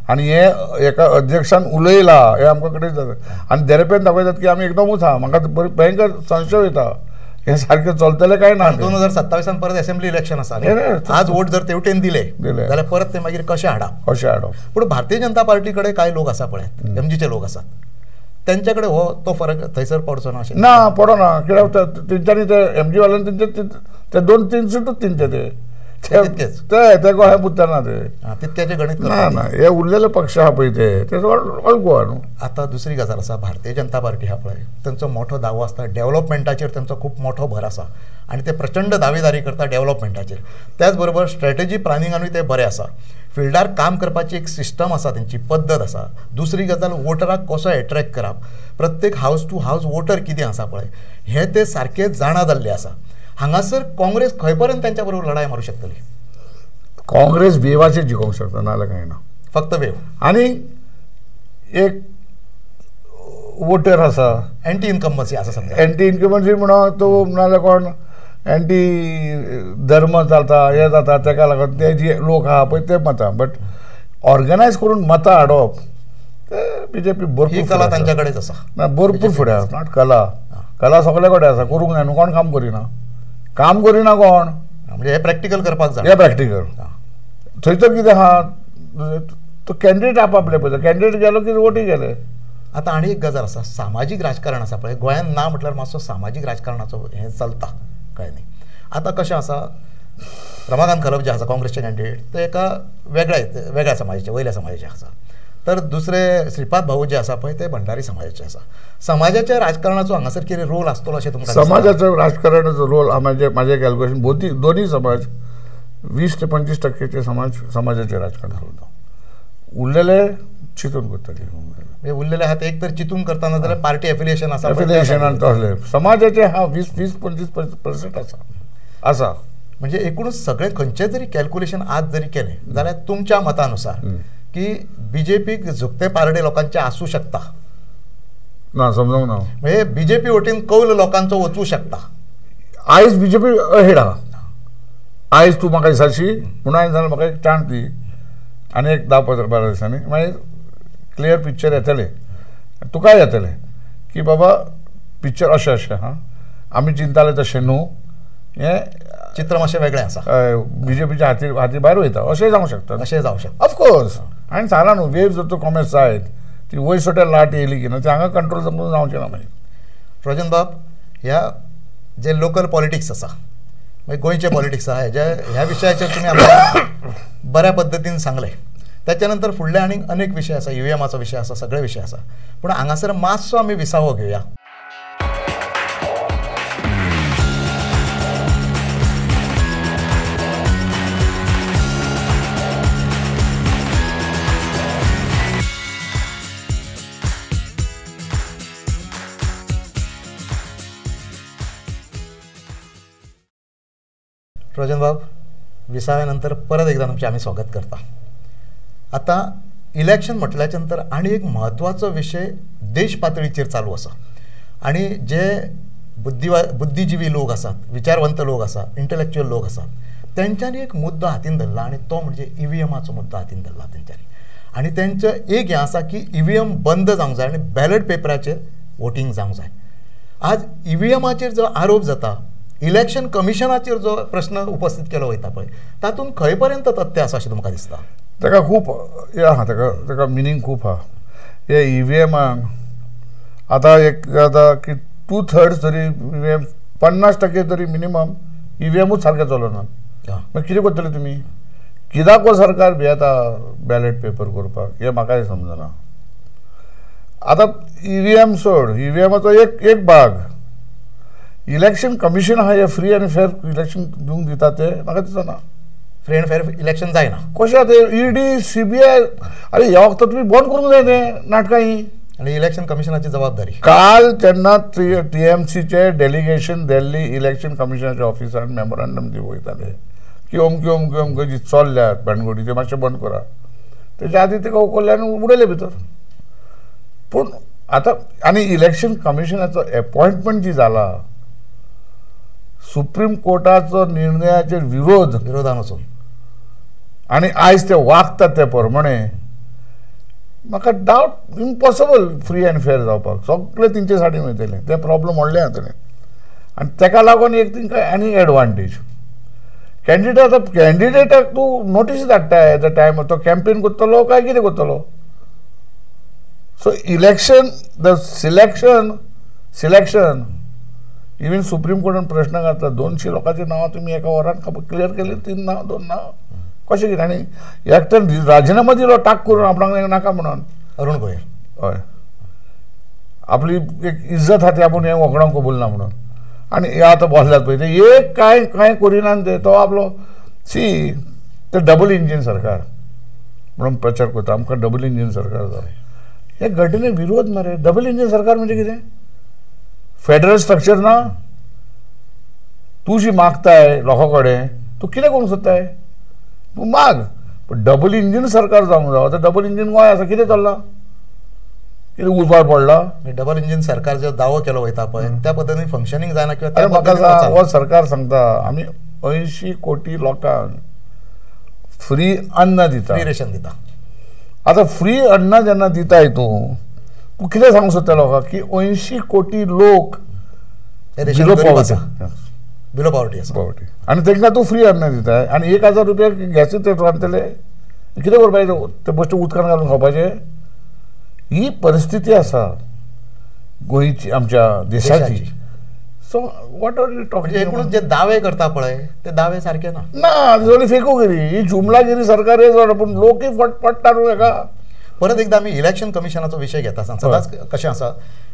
[SPEAKER 2] आनी हे एका अध्यक्षान उलयला हे आमकां कठीण जाता आनी देरेपेन दाखयतात की आमी एकदमूच आहा म्हाका भयंकर संशय येता हे सारकें चलतलें काय ना
[SPEAKER 1] 2027 परत असेंब्ली इलेक्शन आसा आज वोट जर तेवटेन दिले जाल्यार परत ते मागीर कशें हाडप पूण भारतीय जनता पार्टी कडेन कांय लोक आसा पळय एमजीचे लोक आसात तेंचे कडेन हो तो फरक थंयसर पडचो ना अशें
[SPEAKER 2] ना पडना कित्याक तेंच्यांनी ते एमजी वाल्यान ते 2-3 सीटूच तेंचे ते गोंया पुत्तना ते
[SPEAKER 1] तितक्याचे गणित
[SPEAKER 2] ना ना हे उरलेले पक्ष आहा पळय ते ऑल गोवा न्हू
[SPEAKER 1] आतां दुसरी गजाल आसा भारतीय जनता पार्टी आहा पळय तेंचो मोठो दावो आसता डेव्हलपमेंटाचेर तेंचो खूब मोठो भर आसा आनी ते प्रचंड दावेदारी करता डेव्हलपमेंटाचेर त्याच बरोबर स्ट्रॅटेजी प्लॅनिंगानूय ते बरें आसा फिल्डार काम करपाची एक सिस्टम आसा तेंची पद्दत आसा दुसरी गजाल वोटराक कसो एट्रॅक्ट करप प्रत्येक हावस टू हावस वोटर कितें आसा पळय हे ते सारके जाणा जाल्ले आसा हांगासर काँग्रेस खंय पर्यंत त्यांच्या बरोबर लढाई मारू शकतली
[SPEAKER 2] काँग्रेस वेवाचेर जिखोवंक शकता नाल्यार कांय ना
[SPEAKER 1] फक्त वेव
[SPEAKER 2] आनी एक वोटर आसा
[SPEAKER 1] एंटी इनकम्बन्सी आसा समजा
[SPEAKER 2] एंटी इनकम्बन्सी म्हणो तो नाल्यार कोण एंटी धर्म जाता हे जाता तेका लागून ते जे लोक आहा पळय ते मतां बट ऑर्गनायज करून मतां हाडप ते बीजेपी भरपूर
[SPEAKER 1] कला तांच्या कडेच आसा
[SPEAKER 2] ना भरपूर फुडें आसा नॉट कला सगळे कडेन आसा करूंक जाय न्हू कोण काम करिना कोण
[SPEAKER 1] म्हणजे हे प्रॅक्टिकल करपाक जाय
[SPEAKER 2] हे प्रॅक्टिकल थंयसर कितें आहा तो कॅन्डिडेट आपले पळय कॅन्डिडेट गेलो की वोटी गेले
[SPEAKER 1] आतां आनी एक गजाल आसा सामाजीक राजकारण आसा पळय गोंयांत ना म्हटल्यार मातसो सामाजीक राजकारणाचो हें चलता कळ्ळें न्ही आतां कशें आसा रमाकांत खलप जे आसा काँग्रेसचे कॅन्डिडेट ते एका वेगळ्या समाजाचे वयल्या समाजाचे आसा तर दुसरे श्रीपाद भाऊ जे आसा पळय ते भंडारी समाजाचे आसा समाजाच्या राजकारणाचो हांगासर कितें रोल आसतलो अशें तुमकां
[SPEAKER 2] समाजाचो राजकारणाचो रोल म्हाजे कॅल्क्युलेशन दोनी समाज 20 ते 25% समाजाचे राजकारण करता उरलेले चिंतून करतले
[SPEAKER 1] उरलेले आहा ते एक तर चिंतून करतना जाल्यार पार्टी एफिलिएशन आसा
[SPEAKER 2] एफिलिएशनान तसले समाजाचे हा 20-25% आसा
[SPEAKER 1] म्हणजे एकूणच सगळे खंयचे जरी कॅल्क्युलेशन आज जरी केलें जाल्यार तुमच्या मतानुसार की बीजेपीक झुकते पारडे लोकांचे आसूं शकता
[SPEAKER 2] ना समजूंक ना
[SPEAKER 1] म्हणजे बीजेपी वटेन कौल लोकांचो वचूं शकता
[SPEAKER 2] आयज बीजेपी अहेड आहा आयज तूं म्हाका दिसाची म्हणून हांवें जाल्यार म्हाका एक चान्स दी आनी एक 10-15 दिसांनी मागीर क्लियर पिक्चर येतलें तुकाय येतलें की बाबा पिक्चर अशें अशें हां आमी चिंताले तशें न्हू हें
[SPEAKER 1] चित्र मातशें वेगळें आसा
[SPEAKER 2] बीजेपीच्या हाती भायर वयता अशें जावंक शकता
[SPEAKER 1] अशें जावं शकता
[SPEAKER 2] ऑफकोर्स हांवें सांगलां न्हू वेव जर कॉमर्स जायत ती वयर लाट येयली की ना ती हांगा कंट्रोल जावचें ना मागीर
[SPEAKER 1] रजन बाब ह्या जे लोकल पॉलिटिक्स आसा मागीर गोंयचे पॉलिटिक्स आहा ह्या विशयाचेर तुमी आमकां बऱ्या पद्दतीन सांगलें त्याच्या नंतर फुडले आनीक अनेक विशय आसा ईव्हीएमाचो विशय आसा सगळे विशय आसा पूण हांगासर मातसो आमी विसावो घेवया रजन बाब विसाव्यानंतर परत एकदा तुमचे आम्ही स्वागत करता आता इलेक्शन म्हटल्याच्या नंतर आणि एक महत्वाचो विषय देश पातळीचेर चालू आसा आणि जे बुद्धिजीवी लोक आसात विचारवंत लोक आसात इंटलेक्च्युअल लोक आसात तेंच्यांनी एक मुद्दो हातीन धरला आणि तो म्हणजे ईव्हीएमाचो मुद्दो हातीन धरला तेंच्यांनी आणि तेंचें एक हें आसा की ईव्हीएम बंद जावंक जाय आणि बॅलेट पेपराचेर वोटींग जावंक जाय आज ईव्हीएमाचेर जो आरोप जाता इलेक्शन कमिशनाचेर जो प्रश्न उपस्थित केलो वयता पळय तातूंत खंय पर्यंत तथ्य आसा अशें तुमकां दिसता
[SPEAKER 2] ताका खूब हें आहा ताका मिनींग खूब आहा हे ईव्हीएमाक आतां एक जाता की 2/3 तरी ईव्हीएम 50% तरी मिनिमम ईव्हीएमूच सारकें चलना मागीर कितें करतले तुमी कित्याक हो सरकार भियेता बॅलेट पेपर करपाक हें म्हाकाय समजना आतां ईव्हीएम सोड ईव्हीएमाचो एक भाग इलेक्शन कमिशन आहा हे फ्री आनी फेर इलेक्शन दिवंक दिता ते म्हाका दिसना
[SPEAKER 1] फ्री एंड फेर इलेक्शन जायना
[SPEAKER 2] कशें ते ईडी सीबीआय अरे ह्या वखदां तुमी बंद करूंक जाय तें नाटकां ही
[SPEAKER 1] आणि इलेक्शन कमिशनाची जबाबदारी
[SPEAKER 2] काल जेन्ना टीएमसीचे डेलिगेशन दिल्ली इलेक्शन कमिशनाच्या ऑफिसान मेमोरंडम दिवंक वयताले की अमक्यो जी चल्ल्यात भानगडी ते मातशें बंद करा तेच्या आदी तेका उखल्ले आनी उडयले भितर पूण आतां आनी इलेक्शन कमिशनाचो अपॉइंटमेंट जी जाला सुप्रीम कोर्टाचो निर्णयाचेर विरोधान वचून आनी आयज ते वागतात ते प्रमाणे म्हाका डावट इम्पॉसिबल फ्री एंड फेर जावपाक सगळे तेंचे सायडीन वयतले ते प्रॉब्लम व्हडले जातले आनी तेका लागून एक तेंकां आनी एडवांटेज कॅन्डिडेटाक तूं नोटीस धाडटा एट द टायम तो कॅम्पेन करतलो काय कितें करतलो so election the selection even supreme कोर्टान प्रश्न घातला 200 लोकांची नांवां तुमी एका वरान क्लियर केली 3 नांव 2 नांव कशें कितें आनी एकट्यान राजिनामा दिलो टाक करून आपणाक नाका म्हणून
[SPEAKER 1] अरुण गोयल
[SPEAKER 2] हय आपली एक इज्जत आहा ती आपूण हें वखदांक कबूल ना म्हणून आनी हे आतां बसल्यात पळय ते एक कांय करिना ते तो आपलो ते डबल इंजीन सरकार म्हणून प्रचार करता आमकां डबल इंजीन सरकार जाय हे घटने विरोध मरे डबल इंजीन सरकार म्हणजे कितें फेडरल स्ट्रक्चर ना तूं जी मागताय लोकां कडेन तूं कितें करूंक सोदताय तूं माग पण डबल इंजीन सरकार जावंक जाय आतां डबल इंजीन गोंय आसा कितें चल्लां कितें उजवाड पडला
[SPEAKER 1] डबल इंजीन सरकार जो दावो केलो वयता पळय त्या पद्दतीन फंक्शनिंग जायना
[SPEAKER 2] किंवा म्हाका हो सरकार सांगता आमी 80 कोटी लोकांक फ्री अन्न दिता
[SPEAKER 1] फ्री रेशन दिता
[SPEAKER 2] आतां फ्री अन्न जेन्ना दिताय तूं कितें सांगूंक सोदता लोकांक की 80 कोटी लोक बिलो पॉवर्टी आनी तांकां तूं फ्री अन्न दिताय आनी 1000 रुपया गॅस ते रांदतले कितें करपाचें ते बेश्टे उदकान घालून खावपाचें ही परिस्थिती आसा गोंयची आमच्या देशाची so what are you talking
[SPEAKER 1] एकूणच जे दावे करता पळय ते दावे सारके ना
[SPEAKER 2] ना फेकोगिरी ही जुमलागिरी सरकार हे पूण लोकय पडटा न्हू हेका
[SPEAKER 1] परत एकदा आमी इलेक्शन कमिशनाचो विशय घेता सदांच कशें आसा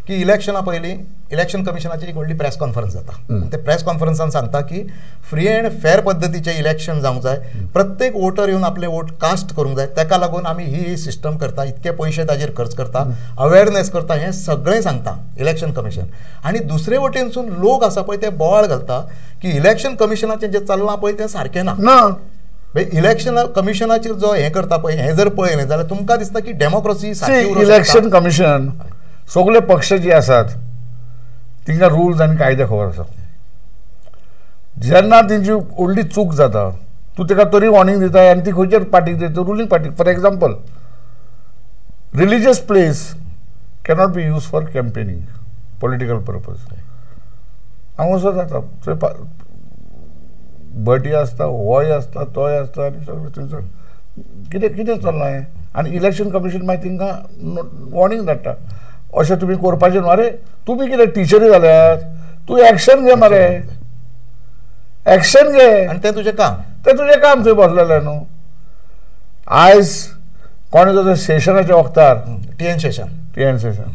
[SPEAKER 1] की इलेक्शना पयलीं इलेक्शन कमिशनाची एक व्हडली प्रेस कॉन्फरन्स जाता ते प्रेस कॉन्फरन्सान सांगता की फ्री एंड फेर पद्दतीचें इलेक्शन जावंक जाय प्रत्येक वोटर येवन आपले वोट कास्ट करूंक जाय तेका लागून आमी ही सिस्टम करता इतके पयशे ताजेर खर्च करता अवेरनेस करता हें सगळें सांगता इलेक्शन कमिशन आनी दुसरे वटेनसून लोक आसा पळय ते बोवाळ घालता की इलेक्शन कमिशनाचें जें चल्लां पळय तें सारकें ना इलेक्शन कमिशनाचेर जो हे करता पळय हें जर पळयलें जाल्यार तुमकां दिसता की डेमोक्रेसी
[SPEAKER 2] इलेक्शन कमिशन सगळे पक्ष जे आसात तिंका रुल्स आनी कायदे खबर आसा. जेन्ना तेंची व्हडली चूक जाता तूं ताका तरी वॉर्निंग दिता आनी ती खंयचेर पार्टीक दिता रुलींग पार्टीक. For example religious place cannot be use for campaigning political purpose. हांव असो जाता थंय भटी आसता होय आसता तोय आसता आनी सगळें थंयसर कितें कितें चल्लां हें. आनी इलेक्शन कमिशन मागीर तिंकां वॉर्निंग धाडटा अशें तुमी करपाचें न्हू. अरे तुमी कितें टिचरी जाल्यात तूं एक्शन घे मरे एक्शन घे
[SPEAKER 1] आनी तें तुजें काम
[SPEAKER 2] थंय बसलेलें न्हू. आयज कोणे जो सेशनाच्या वखदार
[SPEAKER 1] TN
[SPEAKER 2] सेशन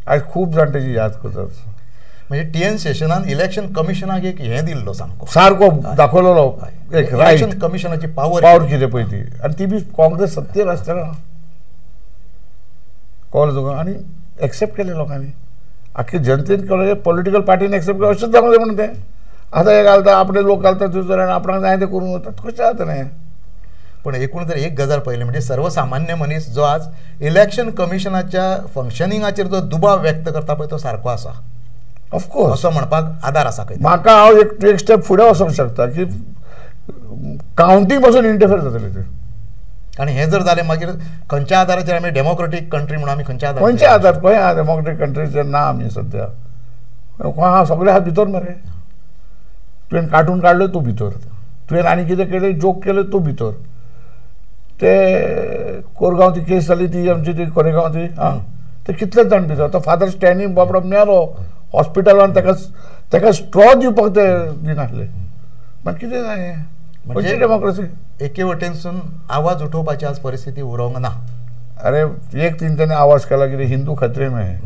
[SPEAKER 2] आयज खूब जाण तेजी याद करतात.
[SPEAKER 1] म्हणजे TN सेशनान इलेक्शन कमिशनाक एक हें दिल्लो
[SPEAKER 2] सारको दाखवलेलो एक रायट.
[SPEAKER 1] इलेक्शन कमिशनाची पावर
[SPEAKER 2] कितें पळय ती आनी ती बी काँग्रेस सत्तेर आसतना कळ्ळें तुका. आनी एक्सेप्ट केलें लोकांनी आख्खे जनतेन कळ्ळें पॉलिटिकल पार्टीन एक्सेप्ट केलें अशेंच जावंक जाय म्हणून तें. आतां हे घालता आपले लोक घालता थंयसर आनी आपणाक जाय तें करूंक वतात कशें जातलें.
[SPEAKER 1] पण एकूण जर एक गजाल पळयली म्हणजे सर्वसामान्य मनीस जो आज इलेक्शन कमिशनाच्या फंक्शनिंगाचेर जो दुबाव व्यक्त करता पळय तो सारको आसा
[SPEAKER 2] ऑफकोर्स
[SPEAKER 1] असो म्हणपाक आदार आसा.
[SPEAKER 2] म्हाका हांव एक स्टेप फुडें वचोंक शकता की कावंटींग पासून इंटरफेर जातलें तें.
[SPEAKER 1] आनी हें जर जालें मागीर खंयच्या आदाराचेर आमी डेमोक्रेटीक कंट्री म्हणून आमी खंयच्या
[SPEAKER 2] आदार खंय आहा डेमोक्रेटीक कंट्रीचेर ना आमी सद्या. हा सगळे आहात भितर मरे. तुवें कार्टून काडलो तूं भितर तुवें आनी कितें केलें जोक केले तूं भितर. ते कोरगांव ती केस जाली ती आमची ती कोरेगांव ती ते कितलेच जाण भितर. तो फादर स्टॅनींग बाबडो मेलो हॉस्पिटलान ताका स्ट्रॉ दिवपाक ते दिनासले. मागीर कितें जालें म्हणजे डेमोक्रेसी.
[SPEAKER 1] एके वटेनसून आवाज उठोवपाची आज परिस्थिती उरोंक ना.
[SPEAKER 2] अरे एक तेंच्यांनी आवाज केला कितें हिंदू खतरे में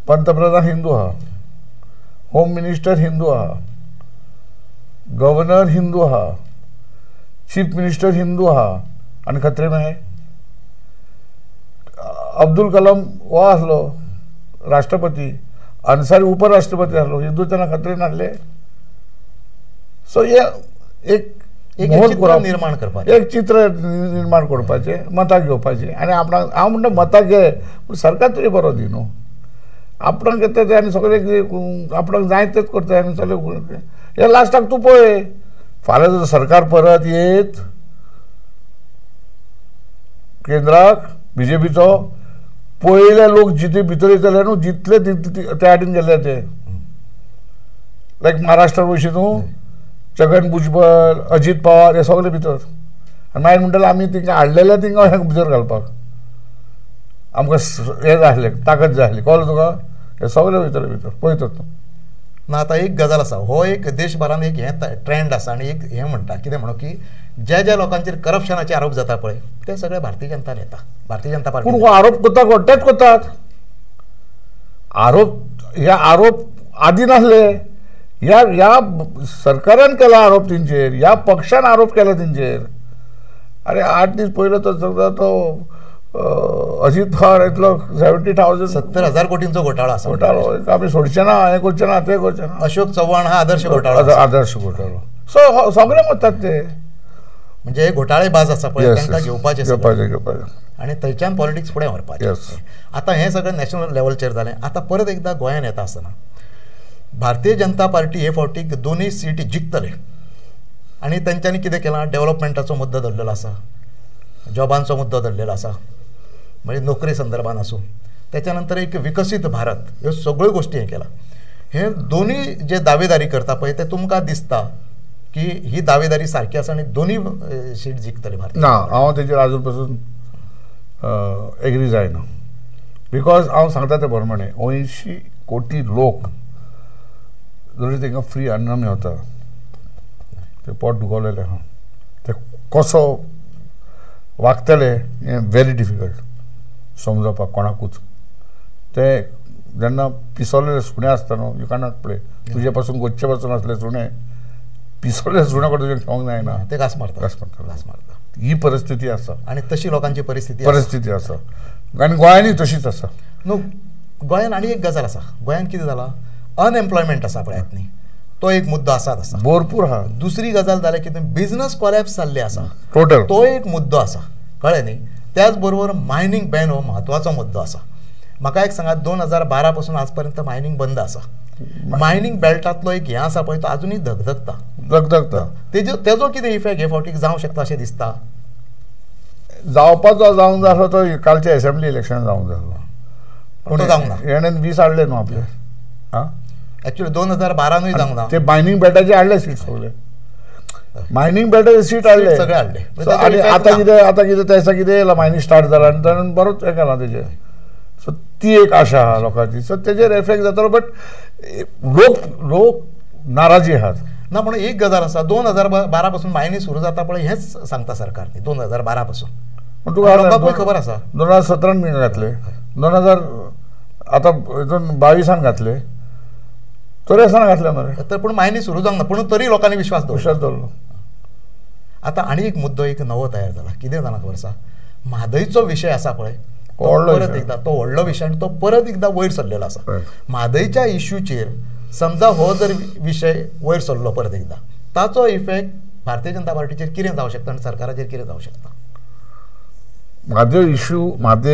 [SPEAKER 2] पंतप्रधान हिंदू आहा होम मिनिस्टर हिंदू आहा गव्हर्नर हिंदू आहा चीफ मिनिस्टर हिंदू आहा आनी खतरे में अब्दुल कलाम हो आसलो राष्ट्रपती अन्सारी उपराष्ट्रपती आसलो हिंदूच्या खतरे नासले. सो हे एक
[SPEAKER 1] चित्र निर्माण करपाचें
[SPEAKER 2] एक चित्र निर्माण करपाचें मतां घेवपाचें आनी आपणाक हांव म्हणटा मतां घे पूण सरकार तरी बरो दी न्हू. आपणाक घेता ते आनी सगळे आपणाक जाय तेच करता आनी सगळे हे लास्टाक तूं पळय फाल्यां जर सरकार परत येत केंद्राक BJPचो पयले लोक जिते भितर येतले न्हू जितले त्या वाटेन गेले ते लायक महाराष्ट्रान वयशी न्हू छगन भुजबळ अजित पवार हे सगळे भितर आनी मागीर म्हणटले आमी तिंका हाडलेले तिंका भितर घालपाक आमकां हे जाय आसलें ताकद जाय आसली कळ्ळें तुका. हे सगळे वयतले भितर पळयतात न्हू.
[SPEAKER 1] ना आतां एक गजाल आसा हो एक देशभरान एक हें ट्रेंड आसा आनी एक हें म्हणटा कितें म्हणून की ज्या लोकांचेर करप्शनाचे आरोप जाता पळय ते सगळे भारतीय जनता नेता भारतीय जनता पार्टी.
[SPEAKER 2] पूण आरोप करता तेच करतात. आरोप हे आरोप आदी नासले ह्या सरकारान केला आरोप तेंचेर ह्या पक्षान आरोप केला तेंचेर. अरे 8 दीस पयलो तो अजित पवार येतलो 70,000
[SPEAKER 1] 70,000 कोटींचो घोटाळो आसा.
[SPEAKER 2] घोटाळो आमी सोडचे ना हें करचे ना तें करचे ना.
[SPEAKER 1] अशोक चव्हाण हा आदर्श घोटाळो
[SPEAKER 2] आदर्श घोटाळो. सो सगळे म्हणटात ते
[SPEAKER 1] म्हणजे घोटाळे बाज आसा पळय तांकां घेवपाचे आनी थंयच्यान पॉलिटिक्स फुडें व्हरपाचें. आतां हें सगळें नॅशनल लेवलचेर जालें. आतां परत एकदां गोंयांत येता आसतना भारतीय जनता पार्टी हे फावटीक दोनूय सीटी जिखतले आनी तेंच्यांनी कितें केलां डेव्हलपमेंटाचो मुद्दो धरलेलो आसा जॉबांचो मुद्दो धरलेलो आसा म्हणजे नोकरी संदर्भान आसूं त्याच्या नंतर एक विकसीत भारत ह्यो सगळ्यो गोष्टी हें केला. हे दोनूय जे दावेदारी करता पळय ते तुमकां दिसता की ही दावेदारी सारकी आसा आनी दोनूय सीट जिखतले भारत.
[SPEAKER 2] ना हांव तेजेर आजून पासून एग्री जायना. बिकॉज हांव सांगता ते प्रमाणे 80 कोटी लोक जरी तांकां फ्री अन्न मेळटा ते पोट दुखोवलेले आहा ते कसो वागतले हें व्हेरी डिफिकल्ट समजोवपाक कोणाकूच. ते जेन्ना पिसोलेले सुणे आसता न्हू यू कॅनॉट प्ले तुजे पासून गोच्चे पासून आसले सुणे पिसोलेले सुणे कडेन तुजें खेळोंक जायना
[SPEAKER 1] ते घास मारता
[SPEAKER 2] ही परिस्थिती आसा
[SPEAKER 1] आनी तशी लोकांची परिस्थिती
[SPEAKER 2] आसा आनी गोंयांनी तशीच आसा
[SPEAKER 1] न्हू. गोंयान आनी एक गजाल आसा गोंयान कितें जाला अनएम्प्लॉयमेंट आसा पळयात न्ही तो एक मुद्दो आसात आसा.
[SPEAKER 2] भरपूर आहा.
[SPEAKER 1] दुसरी गजाल जाल्यार कितें बिझनस कॉलॅप्स जाल्ले आसा
[SPEAKER 2] टोटल
[SPEAKER 1] तो एक मुद्दो आसा, कळ्ळें न्ही. त्याच बरोबर मायनिंग बॅन हो म्हत्वाचो मुद्दो आसा. म्हाका एक सांगात 2012 पासून आज पर्यंत मायनिंग बंद आसा. मायनिंग बेल्टांतलो एक हें आसा पळय तो अजुनूय धगधगता. तेजो कितें इफेक्ट हे फावटीक जावंक शकता अशें दिसता.
[SPEAKER 2] जावपाचो जावंक जाय आसलो तो कालचे असेंब्ली इलेक्शन जावंक जाय आसलो.
[SPEAKER 1] पूण तो जावंक ना.
[SPEAKER 2] हेणेन 20 हाडले न्हू आपले.
[SPEAKER 1] एक्चुअली 2012 जावंक ना.
[SPEAKER 2] ते मायनिंग बेल्टाचे हाडले सीट सगळे. मायनिंग बेल्टाचे सीट हाडले
[SPEAKER 1] सगळे हाडले.
[SPEAKER 2] आनी आतां कितें त्याचा कितें येयला मायनिंग स्टार्ट जाला आनी ताणें बरोच हें केलां तेजेर. सो ती एक आशा आहा लोकांची. सो तेजेर एफेक्ट जातलो. बट लोक नाराजी आहात
[SPEAKER 1] ना. म्हणून एक गजाल आसा 2012 पासून मायनिंग सुरू जाता पळय हेंच सांगता सरकार 2012 पासून. लोकांकूय खबर आसा
[SPEAKER 2] 2017 घातले 2000 आतां हितून 22 घातले 23 घातले मरे.
[SPEAKER 1] तर पूण मायनिंग सुरू जावंक ना पूण तरी लोकांनी विश्वास
[SPEAKER 2] दवरलो.
[SPEAKER 1] आतां आनी एक मुद्दो एक नवो तयार जाला. कितें जालां खबर आसा, म्हादयचो विशय आसा पळय परत एकदा तो व्हडलो विशय आनी तो परत एकदा वयर सरलेलो आसा. म्हादयच्या इश्यूचेर समजा हो जर विशय वयर सरलो परत एकदा ताचो इफेक्ट भारतीय जनता पार्टीचेर कितें जावंक शकता आनी सरकाराचेर कितें जावंक शकता.
[SPEAKER 2] Mhadei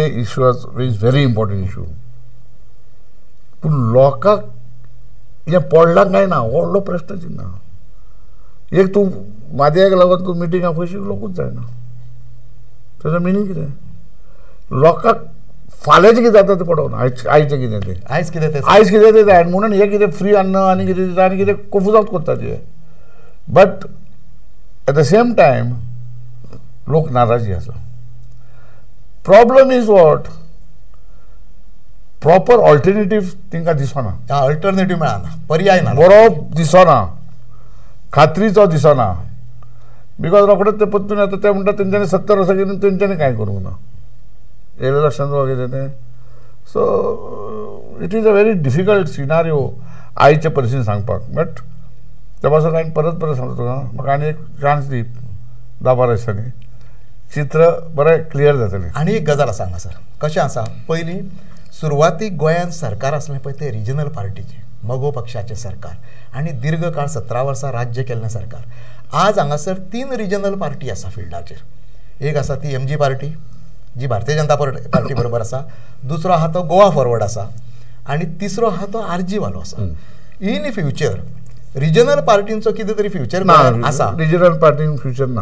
[SPEAKER 2] issue is very important issue. पूण लोकांक हें पडलां काय ना व्हडलो प्रश्न चिन्ह. एक तूं म्हादयाक लागून तूं मिटिंगाक पयशे लोकूच जायना. तेजो मिनींग कितें. लोकांक फाल्यांचें कितें जाता तें पडोवना. आयचें कितें तें
[SPEAKER 1] आयज
[SPEAKER 2] कितें तें जाय म्हणून हे कितें फ्री अन्न आनी कितें दिता आनी कितें कन्फ्यूज करता ते. But at the same time लोक नाराजी आसा. Problem is what proper alternative तांकां दिसना.
[SPEAKER 1] अल्टरनेटीव मेळना, पर्याय ना,
[SPEAKER 2] बरो दिसना, खात्रीचो दिसना. बिकॉज रोखडेच ते पत्तून येता ते म्हणटा तेंच्यांनी 70 वर्सां केली तेंच्यांनी कांय करूंक ना. येयल्या लक्षांत कितें तें. So it is a very difficult scenario आयचे परिस्थितीन सांगपाक. बट त्या पासून हांवें परत सांगता तुका म्हाका आनी एक चान्स दी 10-12 दिसांनी चित्र बरें क्लियर जातलें.
[SPEAKER 1] आनी एक गजाल आसा हांगासर कशें आसा. पयलीं सुरवातीक गोंयांत सरकार आसलें पळय तें रिजनल पार्टीचें मगो पक्षाचें सरकार आनी दीर्घ काळ 17 वर्सां राज्य केल्लें सरकार. आज हांगासर 3 रिजनल पार्टी आसा फिल्डाचेर. एक आसा ती MG पार्टी जी भारतीय जनता पार्टी बरोबर आसा. दुसरो आहा तो गोवा फॉरवर्ड आसा आनी तिसरो आहा तो RG वालो आसा. इन फ्युचर रिजनल पार्टींचो कितें तरी फ्युचर आसा.
[SPEAKER 2] रिजनल पार्टीन फ्युचर ना.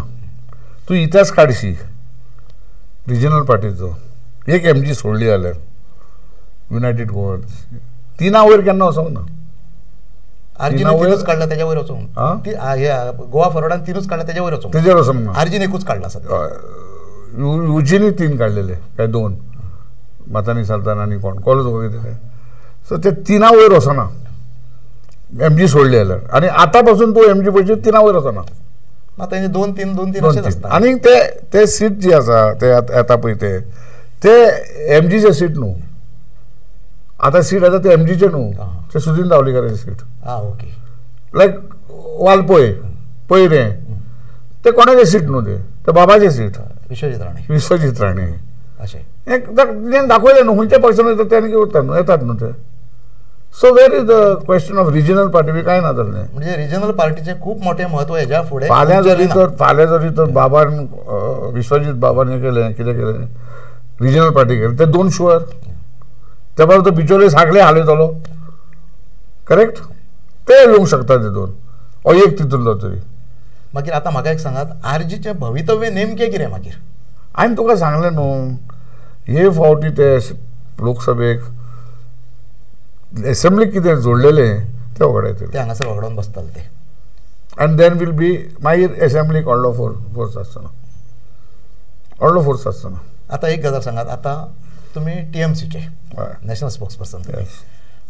[SPEAKER 2] तूं इतिहास काडशी रिजनल पार्टीचो. एक MG सोडली जाल्यार युनायटेड गोवा 3 वयर केन्ना वचोंक ना.
[SPEAKER 1] आरजीन एकूच काडला तेच्या वयर वचोंक. गोवा फॉरवर्डान 3 काडला तेच्या वयर वचोंक.
[SPEAKER 2] तेजेर वचोंक ना.
[SPEAKER 1] आरजीन एकूच काडला सध्या.
[SPEAKER 2] युजीनी 3 काडलेले काय 2 मातानी सालतान आनी कोण कॉलेज कितें. सो ते 3 वयर वचना MG सोडली जाल्यार. आनी आतां पासून तूं MG पयशे 3 वयर वचना.
[SPEAKER 1] आतां 2-3 अशेंच आसता.
[SPEAKER 2] आनी ते सीट जी आसा ते येता पळय ते MGचे सीट न्हू. आतां सीट येता ते MGचे न्हू. ते सुदीन धावलीकराचे सीट.
[SPEAKER 1] ओके.
[SPEAKER 2] लायक वालपय पयरें ते कोणाचे सीट न्हू ते बाबाचे सीट. विश्वजीत राणे अशें दाखयलें न्हू. खंयच्या पक्षान येता ते येतात न्हू ते. So where is the question of regional party be काय ना जाल्लें.
[SPEAKER 1] म्हणजे रिजनल पार्टीचे खूब मोठें म्हत्व हेच्या फुडें.
[SPEAKER 2] फाल्यां जरी तर बाबान विश्वजीत बाबान हें केलें कितें केलें रिजनल पार्टी केलें ते 2 शुअर. त्या बरोबर तो बिचोले सागळे हालयतलो करेक्ट. ते येवंक शकता ते 2 ओ एक तितूंतलो तरी.
[SPEAKER 1] मागीर आतां म्हाका एक सांगात RGचें भवितव्य नेमकें कितें मागीर.
[SPEAKER 2] हांवें तुका सांगलें न्हू हे फावटी ते लोकसभेक एसेंब्लीक कितें जोडलेलें ते वगडायतले.
[SPEAKER 1] ते हांगासर वगडोवन बसतले ते.
[SPEAKER 2] आनी देन वील बी मागीर एसेंब्लीक व्हडलो फोर्स आसचो ना.
[SPEAKER 1] आतां एक गजाल सांगात. आतां तुमी TMCचे नॅशनल स्पोक्स पर्सन.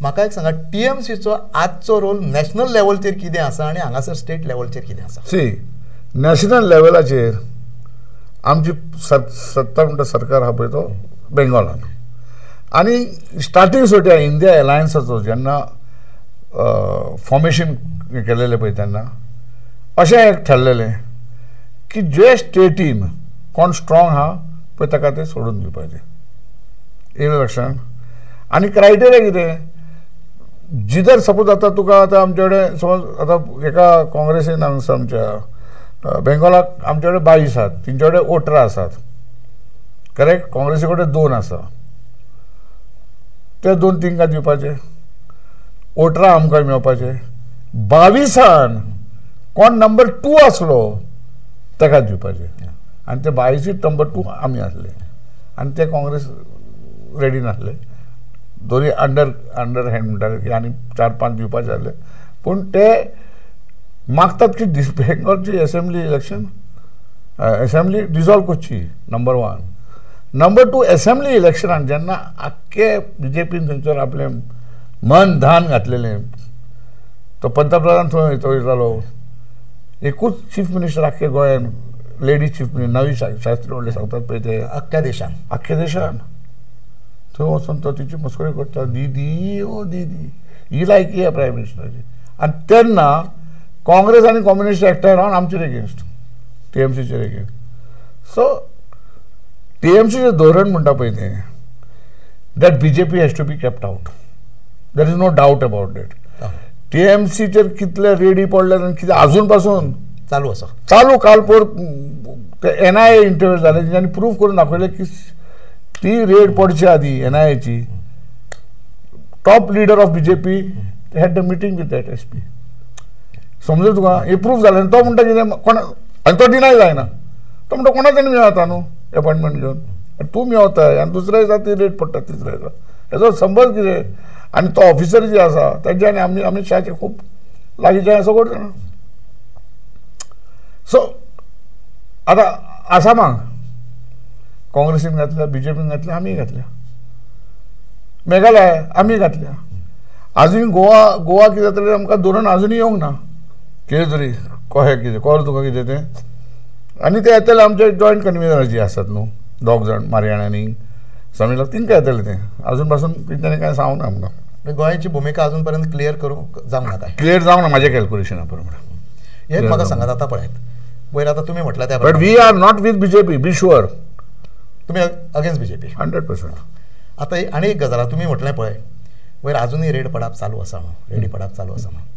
[SPEAKER 1] म्हाका एक सांगात TMCचो आजचो रोल नॅशनल लेवलचेर कितें आसा आनी हांगासर स्टेट लेवलचेर कितें आसा.
[SPEAKER 2] सी नॅशनल लेवलाचेर आमची सत्ता म्हणटा सरकार आहा पळय तो बेंगॉलान. आनी स्टार्टींग सुटी इंडिया एलायन्साचो जेन्ना फॉर्मेशन केलेलें पळय तेन्ना अशें एक ठरलेलें की जे स्टेटीन कोण स्ट्रॉंग आहा पळय ताका ते सोडून दिवपाचें. येयलें लक्षांत. आनी क्रायटेरिया कितें जिधर सपोज आता तुका आता आमचे कडेन समज आता एका काँग्रेसीन हांगसर आमच्या बेंगॉलाक आमचे कडेन 22 आसात, तेंचे कडेन 18 आसात, करेक्ट. काँग्रेसी कडेन 2 आसा, ते 2 तिंका दिवपाचे, 18 आमकां मेळपाचे. 22 कोण नंबर 2 आसलो ताका दिवपाचे, आनी ते 22 नंबर 2 आमी आसले, आनी ते काँग्रेस रेडी नासले. दोनी अंडर हँड म्हणटाले की आनी 4-5 दिवपाचे आसले. पूण ते मागतात की बेंगॉलची असेंब्ली इलेक्शन असेंब्ली डिजॉल्व करची, नंबर 1. नंबर 2 असेंब्ली इलेक्शनान जेन्ना आख्खे BJPन थंयसर आपलें मन धान घातलेलें, तो पंतप्रधान थंय वयतालो, एकूच चीफ मिनिस्टर आख्खे गोंयान, लेडी चीफ मिनिस्टर नवी शास्त्री म्हणले सांगतात पळय ते
[SPEAKER 1] अख्ख्या देशान
[SPEAKER 2] थंय वचून तो तिची मस्करी करता, दीदी ओ दीदी, ही लायकी आहे प्रायम मिनिस्टराची. आनी तेन्ना काँग्रेस आनी कम्युनिस्ट एकठांय रावन आमचेर एगेन्स्ट, TMCचेर एगेन्स्ट. सो TMCचें धोरण म्हणटा पळय तें, that BJP has to be kept out, there is no doubt about that. TMCचेर कितले रेडी पडले आनी कितें आजून पासून
[SPEAKER 1] चालू आसा.
[SPEAKER 2] काल पोर ते NIA इंटरव्यू जाले, तेंच्यांनी प्रूव्ह करून दाखयलें की ती रेड पडच्या आदी NIAची top leader of BJP had the meeting with that SP. समजलं तुका, हे प्रूव्ह जालें. तो म्हणटा कितें कोण, आनी तो डिनाय जायना, तो म्हणटा कोणाच्यानी मेळता न्हू अपॉयंटमेंट घेवन, तूं मेळताय आनी दुसऱ्या दिसा ती रेड पडटा, तिसऱ्या दिसा. हेजो संबंद कितें? आनी तो ऑफिसर जे आसा तेंच्यांनी आमी अमित शाहाचे खूब लागींचे असो करता. सो आतां आसामाक काँग्रेसीन घातल्या, BJPन घातल्या, आमी घातल्या, मेघालय आमी घातल्या. आजून गोवा कितें जातलें आमकां धोरण आजुनूय येवंक ना, कितें तरी कळ्ळें कितें कळ्ळें तुका कितें तें. आनी ते येतले आमचे जॉयंट कन्व्हिनर जी आसात न्हू, 2 जाण मारयाणांनी समीर, तिंका येतले तें. आजून पासून तेंच्यांनी कांय सांगूंक ना आमकां.
[SPEAKER 1] गोंयची भुमिका आजून पर्यंत क्लियर करूंक जावंक ना काय?
[SPEAKER 2] क्लियर जावंक ना म्हाज्या कॅल्क्युलेशना प्रमाणे.
[SPEAKER 1] हेच म्हाका सांगात आतां पळयात, वयर आतां तुमी म्हटल्या त्या
[SPEAKER 2] but we are not with BJP, be sure.
[SPEAKER 1] तुमी अगेन्स्ट BJP
[SPEAKER 2] 100%.
[SPEAKER 1] आतां आनी एक गजाल, तुमी म्हटलें पळय वयर आजुनूय रेड पडाप चालू आसा म्हणून, रेडी पडाप चालू आसा म्हणून.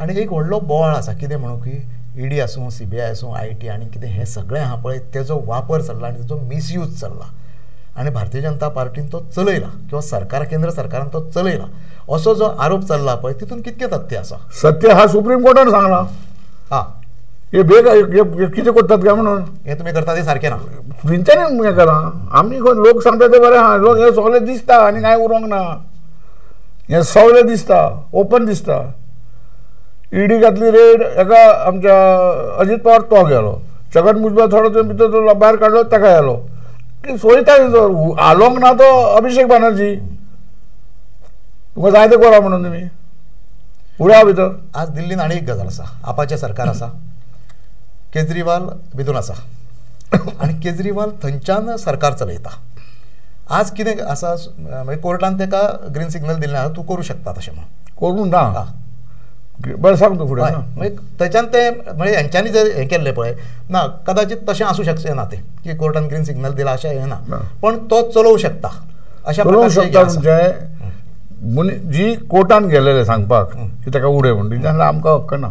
[SPEAKER 1] आनी एक व्हडलो बोवाळ आसा, कितें म्हणून की ED आसूं, CBI आसूं, IT आनी कितें हें सगळें आहा पळय तेजो वापर चल्ला आनी तेजो मिसयूज चल्ला, आनी भारतीय जनता पार्टीन तो चलयला किंवा सरकार, केंद्र सरकारान तो चलयला असो जो आरोप चल्ला पळय, तितून कितकें तथ्य आसा?
[SPEAKER 2] सत्य हा सुप्रीम कोर्टान सांगला.
[SPEAKER 1] हां,
[SPEAKER 2] हे कितें करतात काय म्हणून
[SPEAKER 1] हें तुमी करता तें सारकें ना.
[SPEAKER 2] तेंच्यांनी हें केलां. आमी लोक सांगता ते बरें आहा, लोक हे सगळें दिसता आनी कांय उरोंक ना, हें सगळें दिसता, ओपन दिसता. ED घातली रेड, एका आमच्या अजित पवार तो गेलो, छगन भुजबळ थोडो भितर भायर काडलो, ताका येलो. सोयता आलोंक ना तो अभिषेक बॅनर्जी, तुका जाय तें करा म्हणून तुमी उड्या भितर.
[SPEAKER 1] आज दिल्लीन आनी एक गजाल आसा, आपाचें सरकार आसा, केजरीवाल भितून आसा आनी केजरीवाल थंयच्यान सरकार चलयता. आज कितें आसा, मागीर कोर्टान तेका ग्रीन सिग्नल दिल्लें आसा, तूं करूं शकता तशें म्हणून.
[SPEAKER 2] करूं ना, बरें सांग तूं फुडें.
[SPEAKER 1] मागीर थंयच्यान ते म्हणजे हेंच्यांनी जर हें केल्लें पळय ना, कदाचित तशें आसूं शकचें ना तें की कोर्टान ग्रीन सिग्नल दिला अशें हें ना, पण तो चलोवंक शकता अशा
[SPEAKER 2] प्रकारचें. म्हणजे जी कोर्टान गेलेले सांगपाक की ताका उडय म्हणून, तेंच्या आमकां हक्क ना.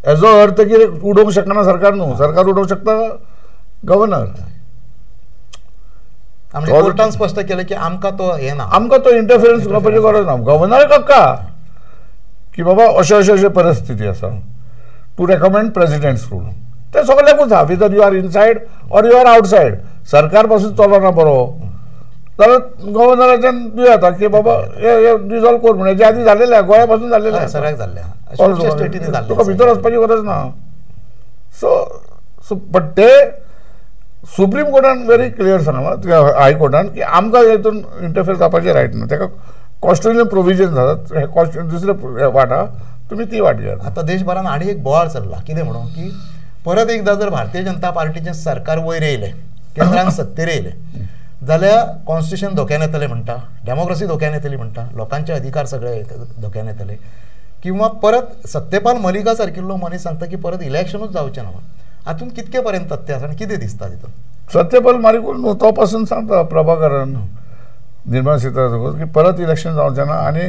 [SPEAKER 2] हेजो अर्थ कितें उडोवंक शकना सरकार न्हू, सरकार उडोवंक शकता गव्हर्नर.
[SPEAKER 1] कोर्टान स्पश्ट केलें की आमकां तो हें ना,
[SPEAKER 2] आमकां तो इंटरफिरन्स करपाची गरज ना. गव्हर्नराक हक्का की बाबा अशें परिस्थिती आसा, टू रेकमेंड प्रेसिडेंट्स रूल. ते सगळ्याकूच आहा, whether you are inside or you are outside. सरकार पासून चलना बरो जाल्यार गव्हर्नराच्यान दिवं येता की बाबा हे डिजॉल्व कर म्हणून. हेच्या आदी जाल्लेले आहा, गोंया पासून जाल्लेले
[SPEAKER 1] सगळ्याक जाल्ले आहा,
[SPEAKER 2] तुका भितर वचपाची गरज ना. सो बट ते सुप्रीम कोर्टान व्हेरी क्लियर सांगलां, हायकोर्टान, की आमकां हेतून इंटरफियर जावपाचें रायट ना. ताका कॉन्स्टिट्युशनल प्रोविजन आसात, हे दुसरे वाट आहा, तुमी ती वाट घेयात.
[SPEAKER 1] आतां देशभरान आनी एक बोवाळ चल्ला, कितें म्हणून की परत एकदा जर भारतीय जनता पार्टीचें सरकार वयर येयलें, केंद्रान सत्तेर येयलें, जाल्यार कॉन्स्टिट्युशन धोक्यान येतलें म्हणटा, डेमोक्रेसी धोक्यान येतली म्हणटा, लोकांचे अधिकार सगळे धोक्यान येतले, किंवा परत सत्यपाल मलिका सारकिल्लो मनीस सांगता की परत इलेक्शनूच जावचें ना. हातून कितके पर्यंत तथ्य आसा आनी कितें दिसता तितून?
[SPEAKER 2] सत्यपाल मारिकून न्हू, तो पासून सांगता प्रभाकरन निर्मला सीतारामन की परत इलेक्शन जावचें ना. आनी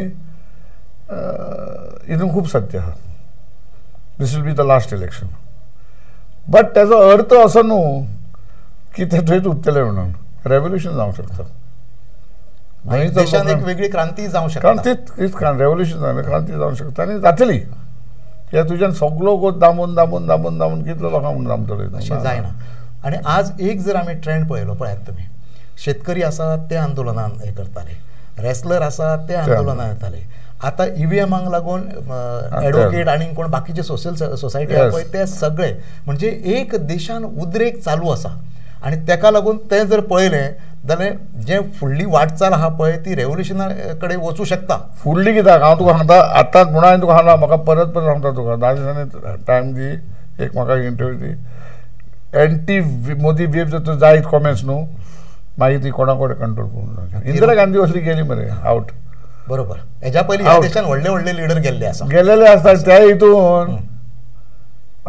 [SPEAKER 2] हितून खूब सत्य आहा. This will be the last election. But त्याचो अर्थ असो न्हू की ते थंयच उरतले म्हणून. रेव्होल्युशन जावंक शकता.
[SPEAKER 1] देशान एक वेगळी क्रांती जावंक शकता.
[SPEAKER 2] क्रांतीच रेव्होल्युशन जालें, क्रांती जावंक शकता आनी जातली. कित्याक तुज्यान सगळो गोत दामून दामून दामून दामून कितलो लोकांक म्हणून दामतले.
[SPEAKER 1] अशें जायना. आनी आज एक जर आमी ट्रेंड पळयलो पळयात तुमी, शेतकरी आसा ते आंदोलनान हे करताले, रेसलर आसा ते आंदोलनान येताले. आता ईव्हीएमांक लागून एडवोकेट आणि कोण बाकीचे सोशल सोसायटी आहा पळय ते सगळे म्हणजे एक देशान उद्रेक चालू आसा. आणि तेका लागून ते जर पळयलें जाल्यार जे फुडली वाटचाल आहा पळय ती रेव्होल्युशना कडेन वचूंक शकता.
[SPEAKER 2] फुडली कित्याक हांव तुका सांगता आतांच म्हणून हांवें तुका सांगला, म्हाका परत परत सांगता तुका 10 दिसांनी टायम दी, एक म्हाका इंटरव्यू दी. एंटी मोदी वेव जर तूं जायत कॉमेंट्स न्हू मागीर ती कोणा कडेन कंट्रोल करूंक. इंदिरा गांधी असली गेली मरे आवट.
[SPEAKER 1] बरोबर. हेच्या पयलीं ह्या देशान व्हडले व्हडले लिडर गेल्ले आसा,
[SPEAKER 2] गेलेले आसतात. त्या हितून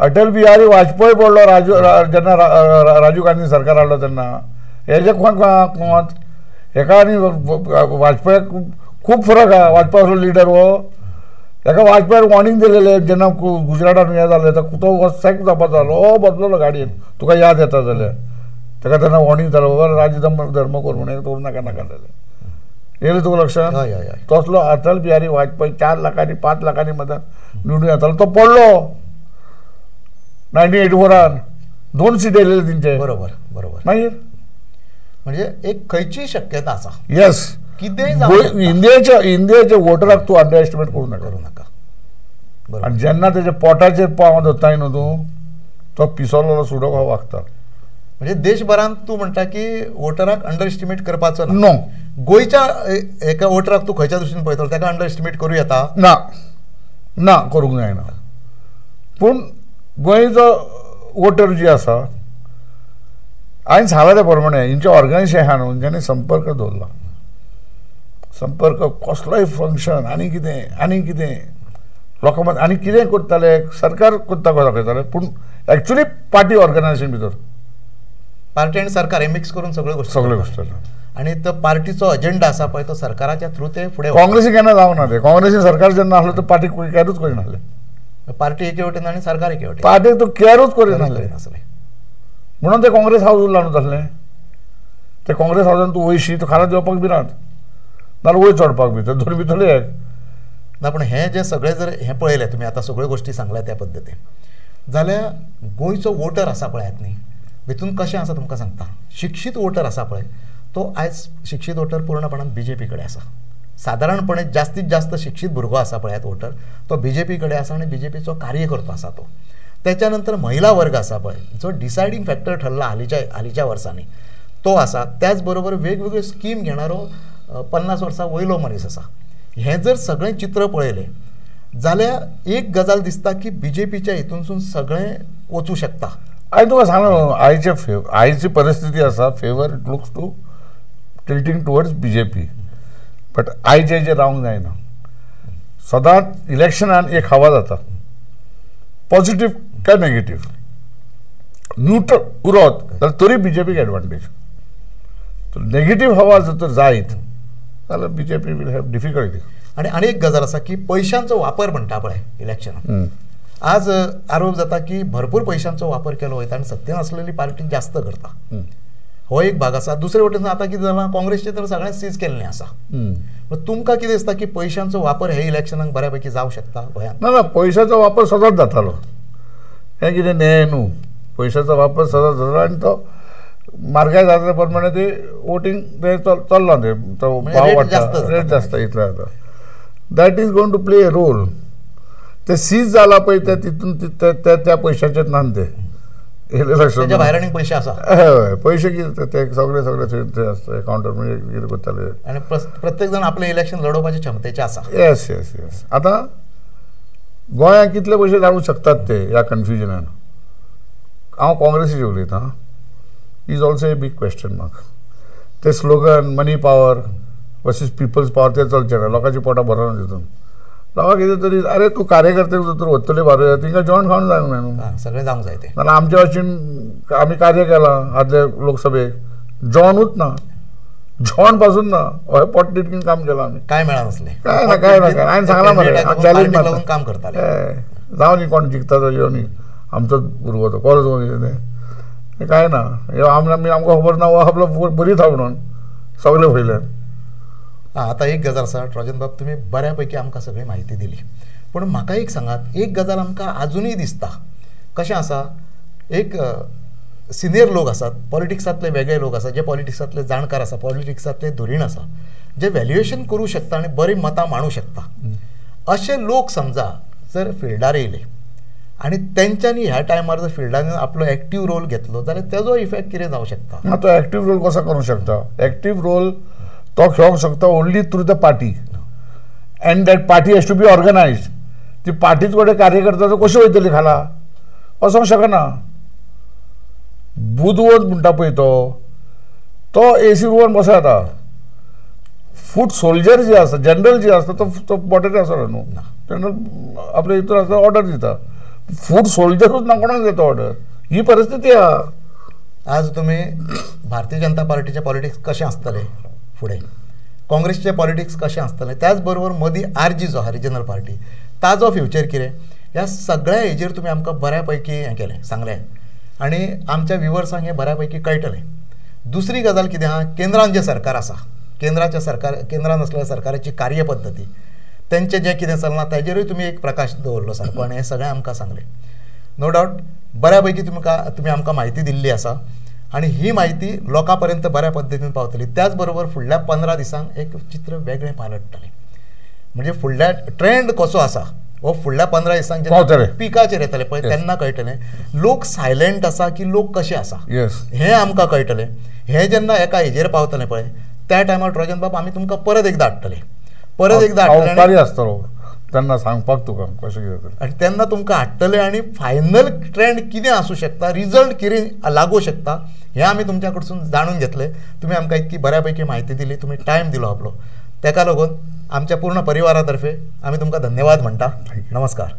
[SPEAKER 2] अटल बिहारी वाजपेयी पडलो जेन्ना राजीव गांधी सरकार हाडलो तेन्ना. हेजे कोण हेका आनी वाजपेयीक खूब फरक आहा. वाजपेयी असलो लिडर हो. हेका वाजपेयी वॉर्निंग दिलेले जेन्ना गुजरातान हे जालें तो सॅक जावपाचो जालो. हो बसलोलो गाडयेन, तुका याद येता जाल्यार. तेका तेन्ना वॉर्निंग जालो राजधर्म धर्म कर म्हणून करूं नाका नाका जालें. येयलें तुका लक्षांत. तसलो अटल बिहारी वाजपेयी 4 लाखांनी 5 लाखांनी मतान निवडून येतालो तो पडलो 1984 2 सीट येयलेले तेंचे.
[SPEAKER 1] बरोबर बरोबर.
[SPEAKER 2] मागीर
[SPEAKER 1] म्हणजे एक खंयची शक्यता आसा.
[SPEAKER 2] येस.
[SPEAKER 1] कितेंय
[SPEAKER 2] इंडियाच्या वोटराक तूं अंडर एस्टिमेट करूं नाका. आनी जेन्ना तेजे पोटाचेर पांव दवरताय न्हू तूं तो पिसोलो सुडो हो वागता.
[SPEAKER 1] म्हणजे देशभरांत तूं म्हणटा की वोटराक अंडर एस्टिमेट करपाचो
[SPEAKER 2] नो.
[SPEAKER 1] गोंयच्या एका वोटराक तूं खंयच्या दृश्टीन पळयतलो ताका अंडर एस्टिमेट करूं येता
[SPEAKER 2] ना. ना करूंक जायना. पूण गोंयचो वोटर जी आसा हांवें सांगला त्या प्रमाणे हेंचे ऑर्गनायजेशन आहा न्हू जेणे संपर्क दवरला. संपर्क कसलोय फंक्शन आनी कितें लोकां मदीं आनी कितें करताले सरकार करता कसो दाखयताले. पूण एक्चुली पार्टी ऑर्गनायजेशन भितर
[SPEAKER 1] पार्टी आनी सरकार हे मिक्स करून सगळ्यो गोष्टी. आणि तो पार्टीचो अजेंडा आसा पळय तो सरकाराच्या थ्रू ते फुडें.
[SPEAKER 2] काँग्रेसीक केन्ना जावंक ना. ते काँग्रेसीन सरकार जेन्ना आसलो तो पार्टीक कॅरूच करिनासले.
[SPEAKER 1] पार्टी एके वटेन आनी सरकार एके वटेन.
[SPEAKER 2] पार्टीक तो कॅरूच करिनासले. म्हणून ते काँग्रेस हावस उरला न्हू तसलें. ते काँग्रेस हावसान तूं वयशी तूं खाला जेवपाक बी नात नाल्यार वयर चडपाक बी तर दोन भितरले एक
[SPEAKER 1] ना. पूण हें जें सगळें जर हें पळयलें तुमी आतां सगळ्यो गोश्टी सांगल्या त्या पद्दतीन जाल्यार गोंयचो वोटर आसा पळयात न्ही भितून कशें आसा तुमकां सांगता. शिक्षीत वोटर आसा पळय तो आयज शिक्षीत वोटर पूर्णपणान बीजेपी कडेन आसा. सादारणपणे जास्तीत जास्त शिक्षीत भुरगो आसा पळयात वोटर तो बीजेपी कडेन आसा आनी बीजेपीचो कार्यकर्तो आसा तो. त्याच्या नंतर महिला वर्ग आसा पळय जो डिसायडींग फॅक्टर ठरला हालींच्या वर्सांनी तो आसा. त्याच बरोबर वेगवेगळ्यो स्कीम घेणारो 50 वर्सां वयलो मनीस आसा. हें जर सगळें चित्र पळयलें जाल्यार एक गजाल दिसता की बीजेपीच्या हितूनसून सगळें वचूं शकता.
[SPEAKER 2] हांवें तुका सांगलो आयची परिस्थिती आसा favour it looks to tilting towards BJP. But आयचे रावंक जायना. सदांच इलेक्शनान एक हवा जाता पॉझिटिव्ह काय नेगेटिव्ह. न्यूट्रल उरत जाल्यार तरी बीजेपीक एडवांटेज. नेगेटिव्ह हवा जर तर जायत जाल्यार बीजेपी वील हॅव डिफिकल्टी.
[SPEAKER 1] आणि एक गजाल आसा की पयशांचो वापर म्हणटा पळय इलेक्शनान आज आरोप जाता की भरपूर पयशांचो वापर केलो वयता आनी सत्तेन आसलेली पार्टी जास्त करता. हो एक भाग आसा. दुसरे वटेन आतां कितें जालां काँग्रेसचे तर सगळें सीज केल्लें आसा. तुमकां कितें दिसता की पयशांचो वापर हे इलेक्शनाक बऱ्यापैकी जावंक शकता गोंयांत.
[SPEAKER 2] ना पयशांचो वापर सदांच जातालो. हें कितें न्हय न्हू. पयशांचो वापर सदांच जातालो आनी तो म्हारगाय जाता प्रमाणे ते वोटींग ते चल्लां ते तो भाव वाडटा रेट जास्त इतलें जाता. That is going to play a role. ते सीज जाला पळय ते तितून त्या पयशांचेच नान ते
[SPEAKER 1] त्याच्या भायर आनीक पयशे आसा.
[SPEAKER 2] हय पयशे कितें ते सगळे आसता अकाउंटर म्हणजे कितें करताले
[SPEAKER 1] आनी प्रत्येक जण आपलें इलेक्शन लडोवपाचे क्षमतेचे आसा.
[SPEAKER 2] Yes yes yes. आतां गोंयांत कितले पयशे धाडूंक शकतात ते ह्या कन्फ्युजनान. हांव काँग्रेसीचे उलयतां. Is also a big question mark. ते slogan money power versus people's power ते चलचें ना. लोकांची पोटां भरना तितून. लोकांक कितें तरी अरे तूं कार्यकर्त्याक जर तर वतले बारो तिंका जेवण खावंक जाय न्हू.
[SPEAKER 1] सगळें जावंक जाय तें.
[SPEAKER 2] नाल्यार आमच्या भाशेन आमी कार्य केलां आदले लोकसभेक जेवणूच ना. जेवण पासून ना हय पोट तिडकीन काम केलं आमी
[SPEAKER 1] काय मेळा नसले
[SPEAKER 2] काय ना हांवें सांगलां मरे चॅलेंज
[SPEAKER 1] लावून काम करताले
[SPEAKER 2] जावं न्ही कोण जिखता तो यो न्ही आमचोच भुरगो तो कोण तें काय ना आमकां खबर ना आपलो बरी था म्हणून सगळे वयल्यान.
[SPEAKER 1] आता एक गजाल आसा ट्रोजन बाब, तुमी बऱ्यापैकी आमकां सगळी म्हायती दिली, पूण म्हाका एक सांगात, एक गजाल आमकां आजुनूय दिसता. कशें आसा, एक सिनियर लोक आसात, पॉलिटिक्सांतले वेगळे लोक आसात, जे पॉलिटिक्सांतले जाणकार आसा, पॉलिटिक्सांतले धुरीण आसा, जे व्हॅल्युएशन करूं शकता आनी बरी मतां मांडूं शकता, अशे लोक समजा जर फिल्डार येयले आनी तेंच्यांनी ह्या टायमार जर फिल्डान आपलो एक्टीव रोल घेतलो जाल्यार तेजो इफेक्ट कितें जावं शकता?
[SPEAKER 2] तो एक्टीव रोल कसो करूंक शकता? एक्टीव रोल तो घेवंक शकता only through the party, and that party has to be organised. ती पार्टीच कडेन कार्यकर्ता कशी वयतली खाला वचोंक शकना. बुधवंत म्हणटा पळय तो एसी रुमान बसो येता. फूट सोल्जर जे आसा, जनरल जे आसता तो पोटेरी आसना न्हू, जनरल आपल्या हितून आसता ऑर्डर दिता. फूट सोल्जरूच ना कोणाक दिता ऑर्डर, ही परिस्थिती आहा.
[SPEAKER 1] आज तुमी भारतीय जनता पार्टीचे पॉलिटिक्स कशें आसतलें फुडें, काँग्रेसचे पॉलिटिक्स कशें आसतलें, त्याच बरोबर मदीं आरजी जो आहा रिजनल पार्टी, ताजो फ्युचर कितें, ह्या सगळ्या हेजेर तुमी आमकां बऱ्यापैकी हें केलें, सांगलें आनी आमच्या व्ह्युअर्सांक हें बऱ्यापैकी कळटलें. दुसरी गजाल कितें आहा, केंद्रान जें सरकार आसा, केंद्रान असलेल्या सरकाराची कार्यपद्दती, तेंचें जें कितें चलना तेजेरूय तुमी एक प्रकाश दवरलो सारको आनी हें सगळें आमकां सांगलें. नो डावट बऱ्यापैकी तुमी आमकां म्हायती दिल्ली आसा आनी ही म्हायती लोकां पर्यंत बऱ्या पद्दतीन पावतली. त्याच बरोबर फुडल्या 15 दिसांक एक चित्र वेगळें पालटतलें. म्हणजे फुडल्या ट्रेंड कसो आसा हो फुडल्या 15 दिसांक जेन्ना पिकाचेर येतले पळय तेन्ना कळटलें. लोक सायलेंट आसा की लोक कशे आसा हें आमकां कळटलें. हें जेन्ना एका हेजेर पावतलें पळय त्या टायमार ट्रोजन बाब आमी तुमकां परत एकदां हाडटले,
[SPEAKER 2] आसतलो तेन्ना सांगपाक तुका कशें कितें
[SPEAKER 1] आनी तेन्ना तुमकां हाडटले आनी फायनल ट्रेंड कितें आसूं शकता, रिजल्ट कितें लागूं शकता हें आमी तुमच्या कडसून जाणून घेतलें. तुमी आमकां इतकी बऱ्यापैकी म्हायती दिली, तुमी टायम दिलो आपलो, तेका लागून आमच्या पूर्ण परिवारा तर्फे आमी तुमकां धन्यवाद म्हणटा. नमस्कार.